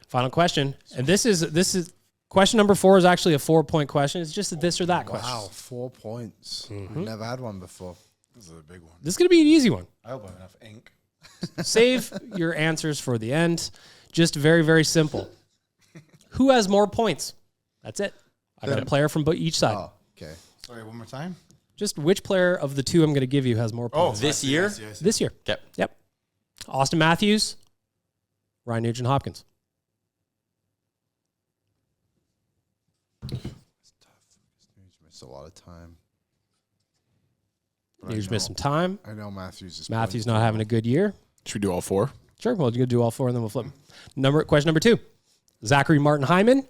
S2: Final question. And this is question number 4 is actually a 4-point question. It's just a this or that question.
S3: Wow, 4 points. We've never had one before.
S5: This is a big one.
S2: This is going to be an easy one.
S5: I hope I have enough ink.
S2: Save your answers for the end. Just very, very simple. Who has more points? That's it. I got a player from each side.
S3: Oh, okay.
S5: Sorry, one more time.
S2: Just which player of the two I'm going to give you has more points
S6: This year?
S2: this year?
S6: Okay.
S2: Yep. Austin Matthews, Ryan Nugent-Hopkins.
S3: Missed a lot of time.
S2: Nuge missed some time.
S3: I know Matthews is
S2: Matthews not having a good year.
S4: Should we do all 4?
S2: Sure. Well, you can do all 4 and then we'll flip them. Question number 2. Zachary Martin Hyman,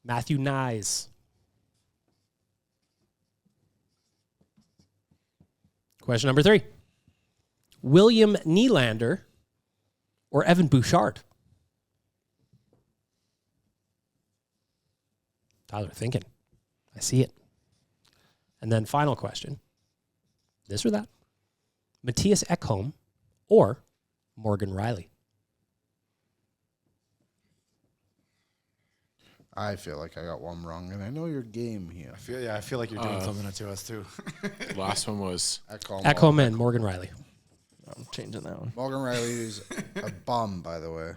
S2: Matthew Nyes. Question number 3. William Nylander or Evan Bouchard? Tyler thinking. I see it. And then final question. This or that. Matthias Ekholm or Morgan Riley?
S3: I feel like I got one wrong, and I know your game here.
S5: I feel like you're doing something to us too.
S4: Last one was
S2: Ekholm and Morgan Riley.
S6: I'm changing that one.
S3: Morgan Riley is a bum, by the way.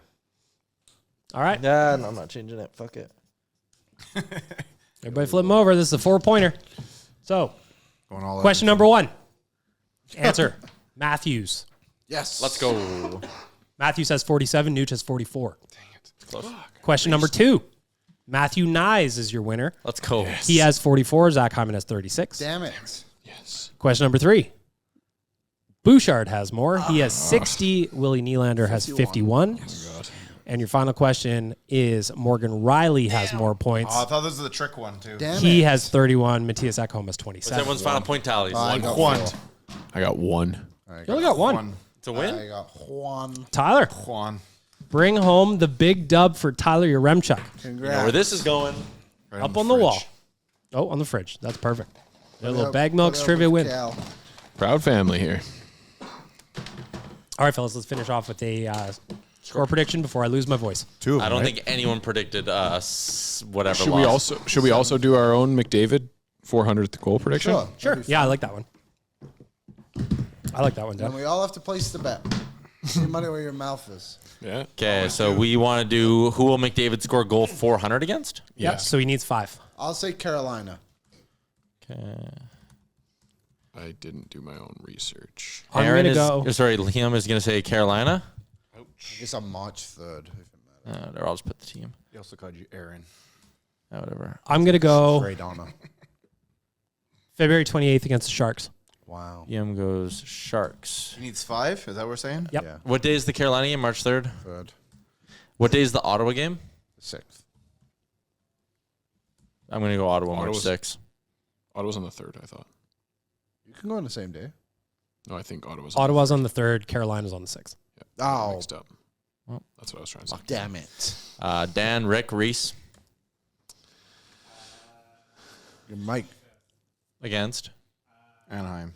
S2: All right.
S6: Yeah, no, I'm not changing it. Fuck it.
S2: Everybody flip them over. This is a 4-pointer. So,
S5: Going all
S2: question number 1. Answer. Matthews.
S3: Yes.
S6: Let's go.
S2: Matthews has 47. Nuge has 44.
S5: Dang it.
S6: Close.
S2: Question number 2. Matthew Nyes is your winner.
S6: Let's go.
S2: He has 44. Zach Hyman has 36.
S3: Damn it.
S4: yes.
S2: Question number 3. Bouchard has more. He has 60. Willie Nylander has 51. And your final question is Morgan Riley has more points.
S5: Oh, I thought this was the trick one too.
S3: Damn
S2: He
S3: it.
S2: has 31. Matthias Ekholm has
S6: What's
S2: 27.
S6: everyone's final point tallies?
S3: I got
S5: Juan.
S3: 4.
S4: I got 1.
S2: You only got one.
S6: To win?
S3: I got Juan.
S2: Tyler,
S5: Juan.
S2: bring home the big dub for Tyler Yaremchuk.
S3: Congrats.
S6: Where this is going.
S5: Right
S2: Up on the wall.
S5: fridge.
S2: Oh, on the fridge. That's perfect. A
S3: Put
S2: little
S3: up-
S2: bag
S3: put
S2: milks
S3: up
S2: trivia
S3: with
S2: win.
S3: Cal.
S4: Proud family here.
S2: All right, fellas, let's finish off with a score prediction before I lose my voice.
S5: 2 of them,
S6: I don't
S5: right?
S6: think anyone predicted whatever
S4: Should
S6: loss.
S4: we also do our own McDavid 400th goal prediction?
S3: Sure.
S2: Sure. Yeah, I like that one. I like that one,
S3: And
S2: Dan.
S3: we all have to place the bet. Put your money where your mouth is.
S4: Yeah.
S6: Okay, so we want to do who will McDavid score goal 400 against?
S2: Yeah. So he needs 5.
S3: I'll say Carolina.
S6: Okay.
S4: I didn't do my own research.
S2: I'm
S6: Aaron
S2: gonna
S6: is,
S2: go.
S6: Sorry, Liam is going to say Carolina.
S3: I guess on March 3rd. If it matters.
S6: Or I'll just put the team.
S5: He also called you Aaron.
S6: Whatever.
S2: I'm gonna go
S3: Great honor.
S2: February 28th against the Sharks.
S3: Wow.
S6: Liam goes Sharks.
S5: He needs 5. Is that what we're saying?
S2: Yep.
S3: Yeah.
S6: What day is the Carolina game? March 3rd?
S3: Third.
S6: What day is the Ottawa game?
S3: 6th.
S6: I'm going to go Ottawa March
S4: Ottawa's-
S6: 6th.
S4: Ottawa's on the 3rd, I thought.
S3: You can go on the same day.
S4: No, I think Ottawa's
S2: on the 3rd. Carolina's on the 6th.
S3: Oh.
S4: mixed up.
S6: Well,
S4: That's what I was trying to say.
S3: Damn it.
S6: Dan, Rick, Reese
S3: Your mic.
S6: against.
S5: Anaheim.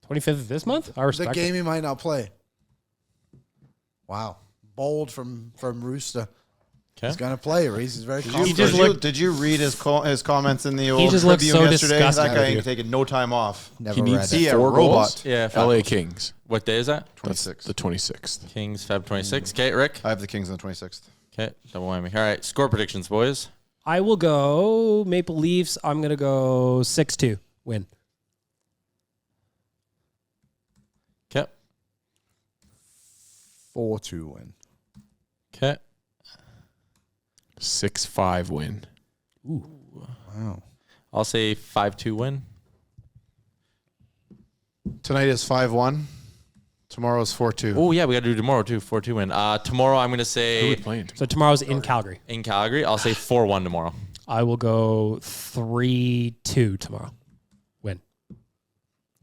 S2: 25th of this month? I
S3: The
S2: respect
S3: game
S2: it.
S3: he might not play. Wow. Bold from Rooster.
S6: Okay.
S3: He's going to play. Reese is very confident.
S5: Did you read his comments in the old
S2: just looked
S5: Tribune
S2: so
S5: yesterday?
S2: disgusted
S5: That guy
S2: with you.
S5: ain't taking no time off.
S3: Never
S4: He
S3: read
S4: needs
S3: it.
S5: He a
S4: 4
S5: robot.
S4: goals.
S6: Yeah.
S4: LA Kings.
S6: What day is that?
S4: That's
S5: 26th.
S4: the 26th.
S6: Kings, Feb 26th. Okay, Rick.
S5: I have the Kings on the 26th.
S6: Okay, double whammy. All right, score predictions, boys.
S2: I will go Maple Leafs. I'm going to go 6-2 win.
S6: Okay.
S3: 4-2 win.
S6: Okay.
S4: 6-5 win.
S3: Wow.
S6: I'll say 5-2 win.
S5: Tonight is 5-1. Tomorrow's 4-2.
S6: Oh, yeah, we got to do tomorrow, too. 4-2 win. Tomorrow, I'm going to
S4: Who are
S6: say
S4: we playing?
S2: So tomorrow's in Calgary.
S6: in Calgary, I'll say 4-1 tomorrow.
S2: I will go 3-2 tomorrow. Win.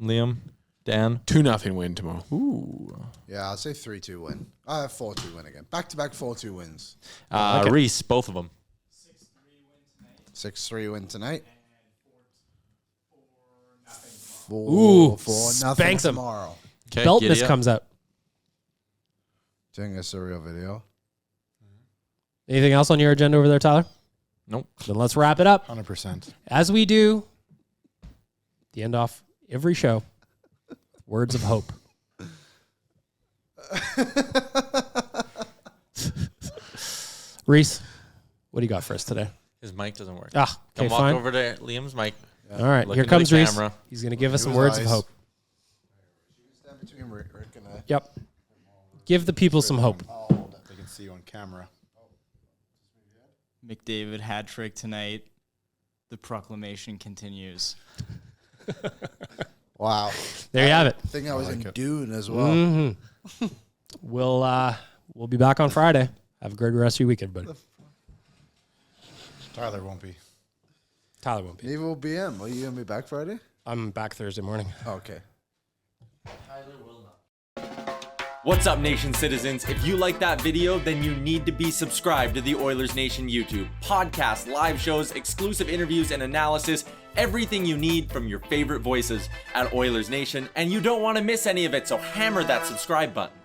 S6: Liam, Dan.
S4: 2-0 win tomorrow.
S6: Ooh.
S3: Yeah, I'll say 3-2 win. I have 4-2 win again. Back-to-back 4-2 wins.
S2: Okay.
S6: Reese, both of them.
S3: 6-3 win tonight.
S2: Ooh,
S3: 4-0
S2: spanks 'em.
S3: tomorrow.
S6: Okay,
S2: Beltness
S6: giddy up.
S2: comes out.
S3: Do you think it's a real video?
S2: Anything else on your agenda over there, Tyler?
S6: Nope.
S2: Then let's wrap it up.
S5: 100%.
S2: As we do, the end off every show, words of hope. Reese, what do you got for us today?
S6: His mic doesn't work.
S2: Ah, okay,
S6: Come walk
S2: fine.
S6: over to Liam's mic.
S2: All right,
S6: Look
S2: here
S6: into the
S2: comes Reese.
S6: camera.
S2: He's going to give us some
S5: Use
S2: words
S5: eyes.
S2: of hope.
S3: Stand between Rick and I.
S2: Yep. Give the people some hope.
S5: They can see you on camera.
S7: McDavid hat trick tonight. The proclamation continues.
S3: Wow.
S2: There you have it.
S3: I think I was in Dune as well.
S2: Mm-hmm. We'll be back on Friday. Have a great rest of your weekend, buddy.
S5: Tyler won't be.
S2: Tyler won't be.
S3: Neither will BM. Are you going to be back Friday?
S2: I'm back Thursday morning.
S3: Okay.
S8: What's up, Nation citizens? If you like that video, then you need to be subscribed to the Oilers Nation YouTube. Podcasts, live shows, exclusive interviews, and analysis. Everything you need from your favorite voices at Oilers Nation. And you don't want to miss any of it, so hammer that subscribe button.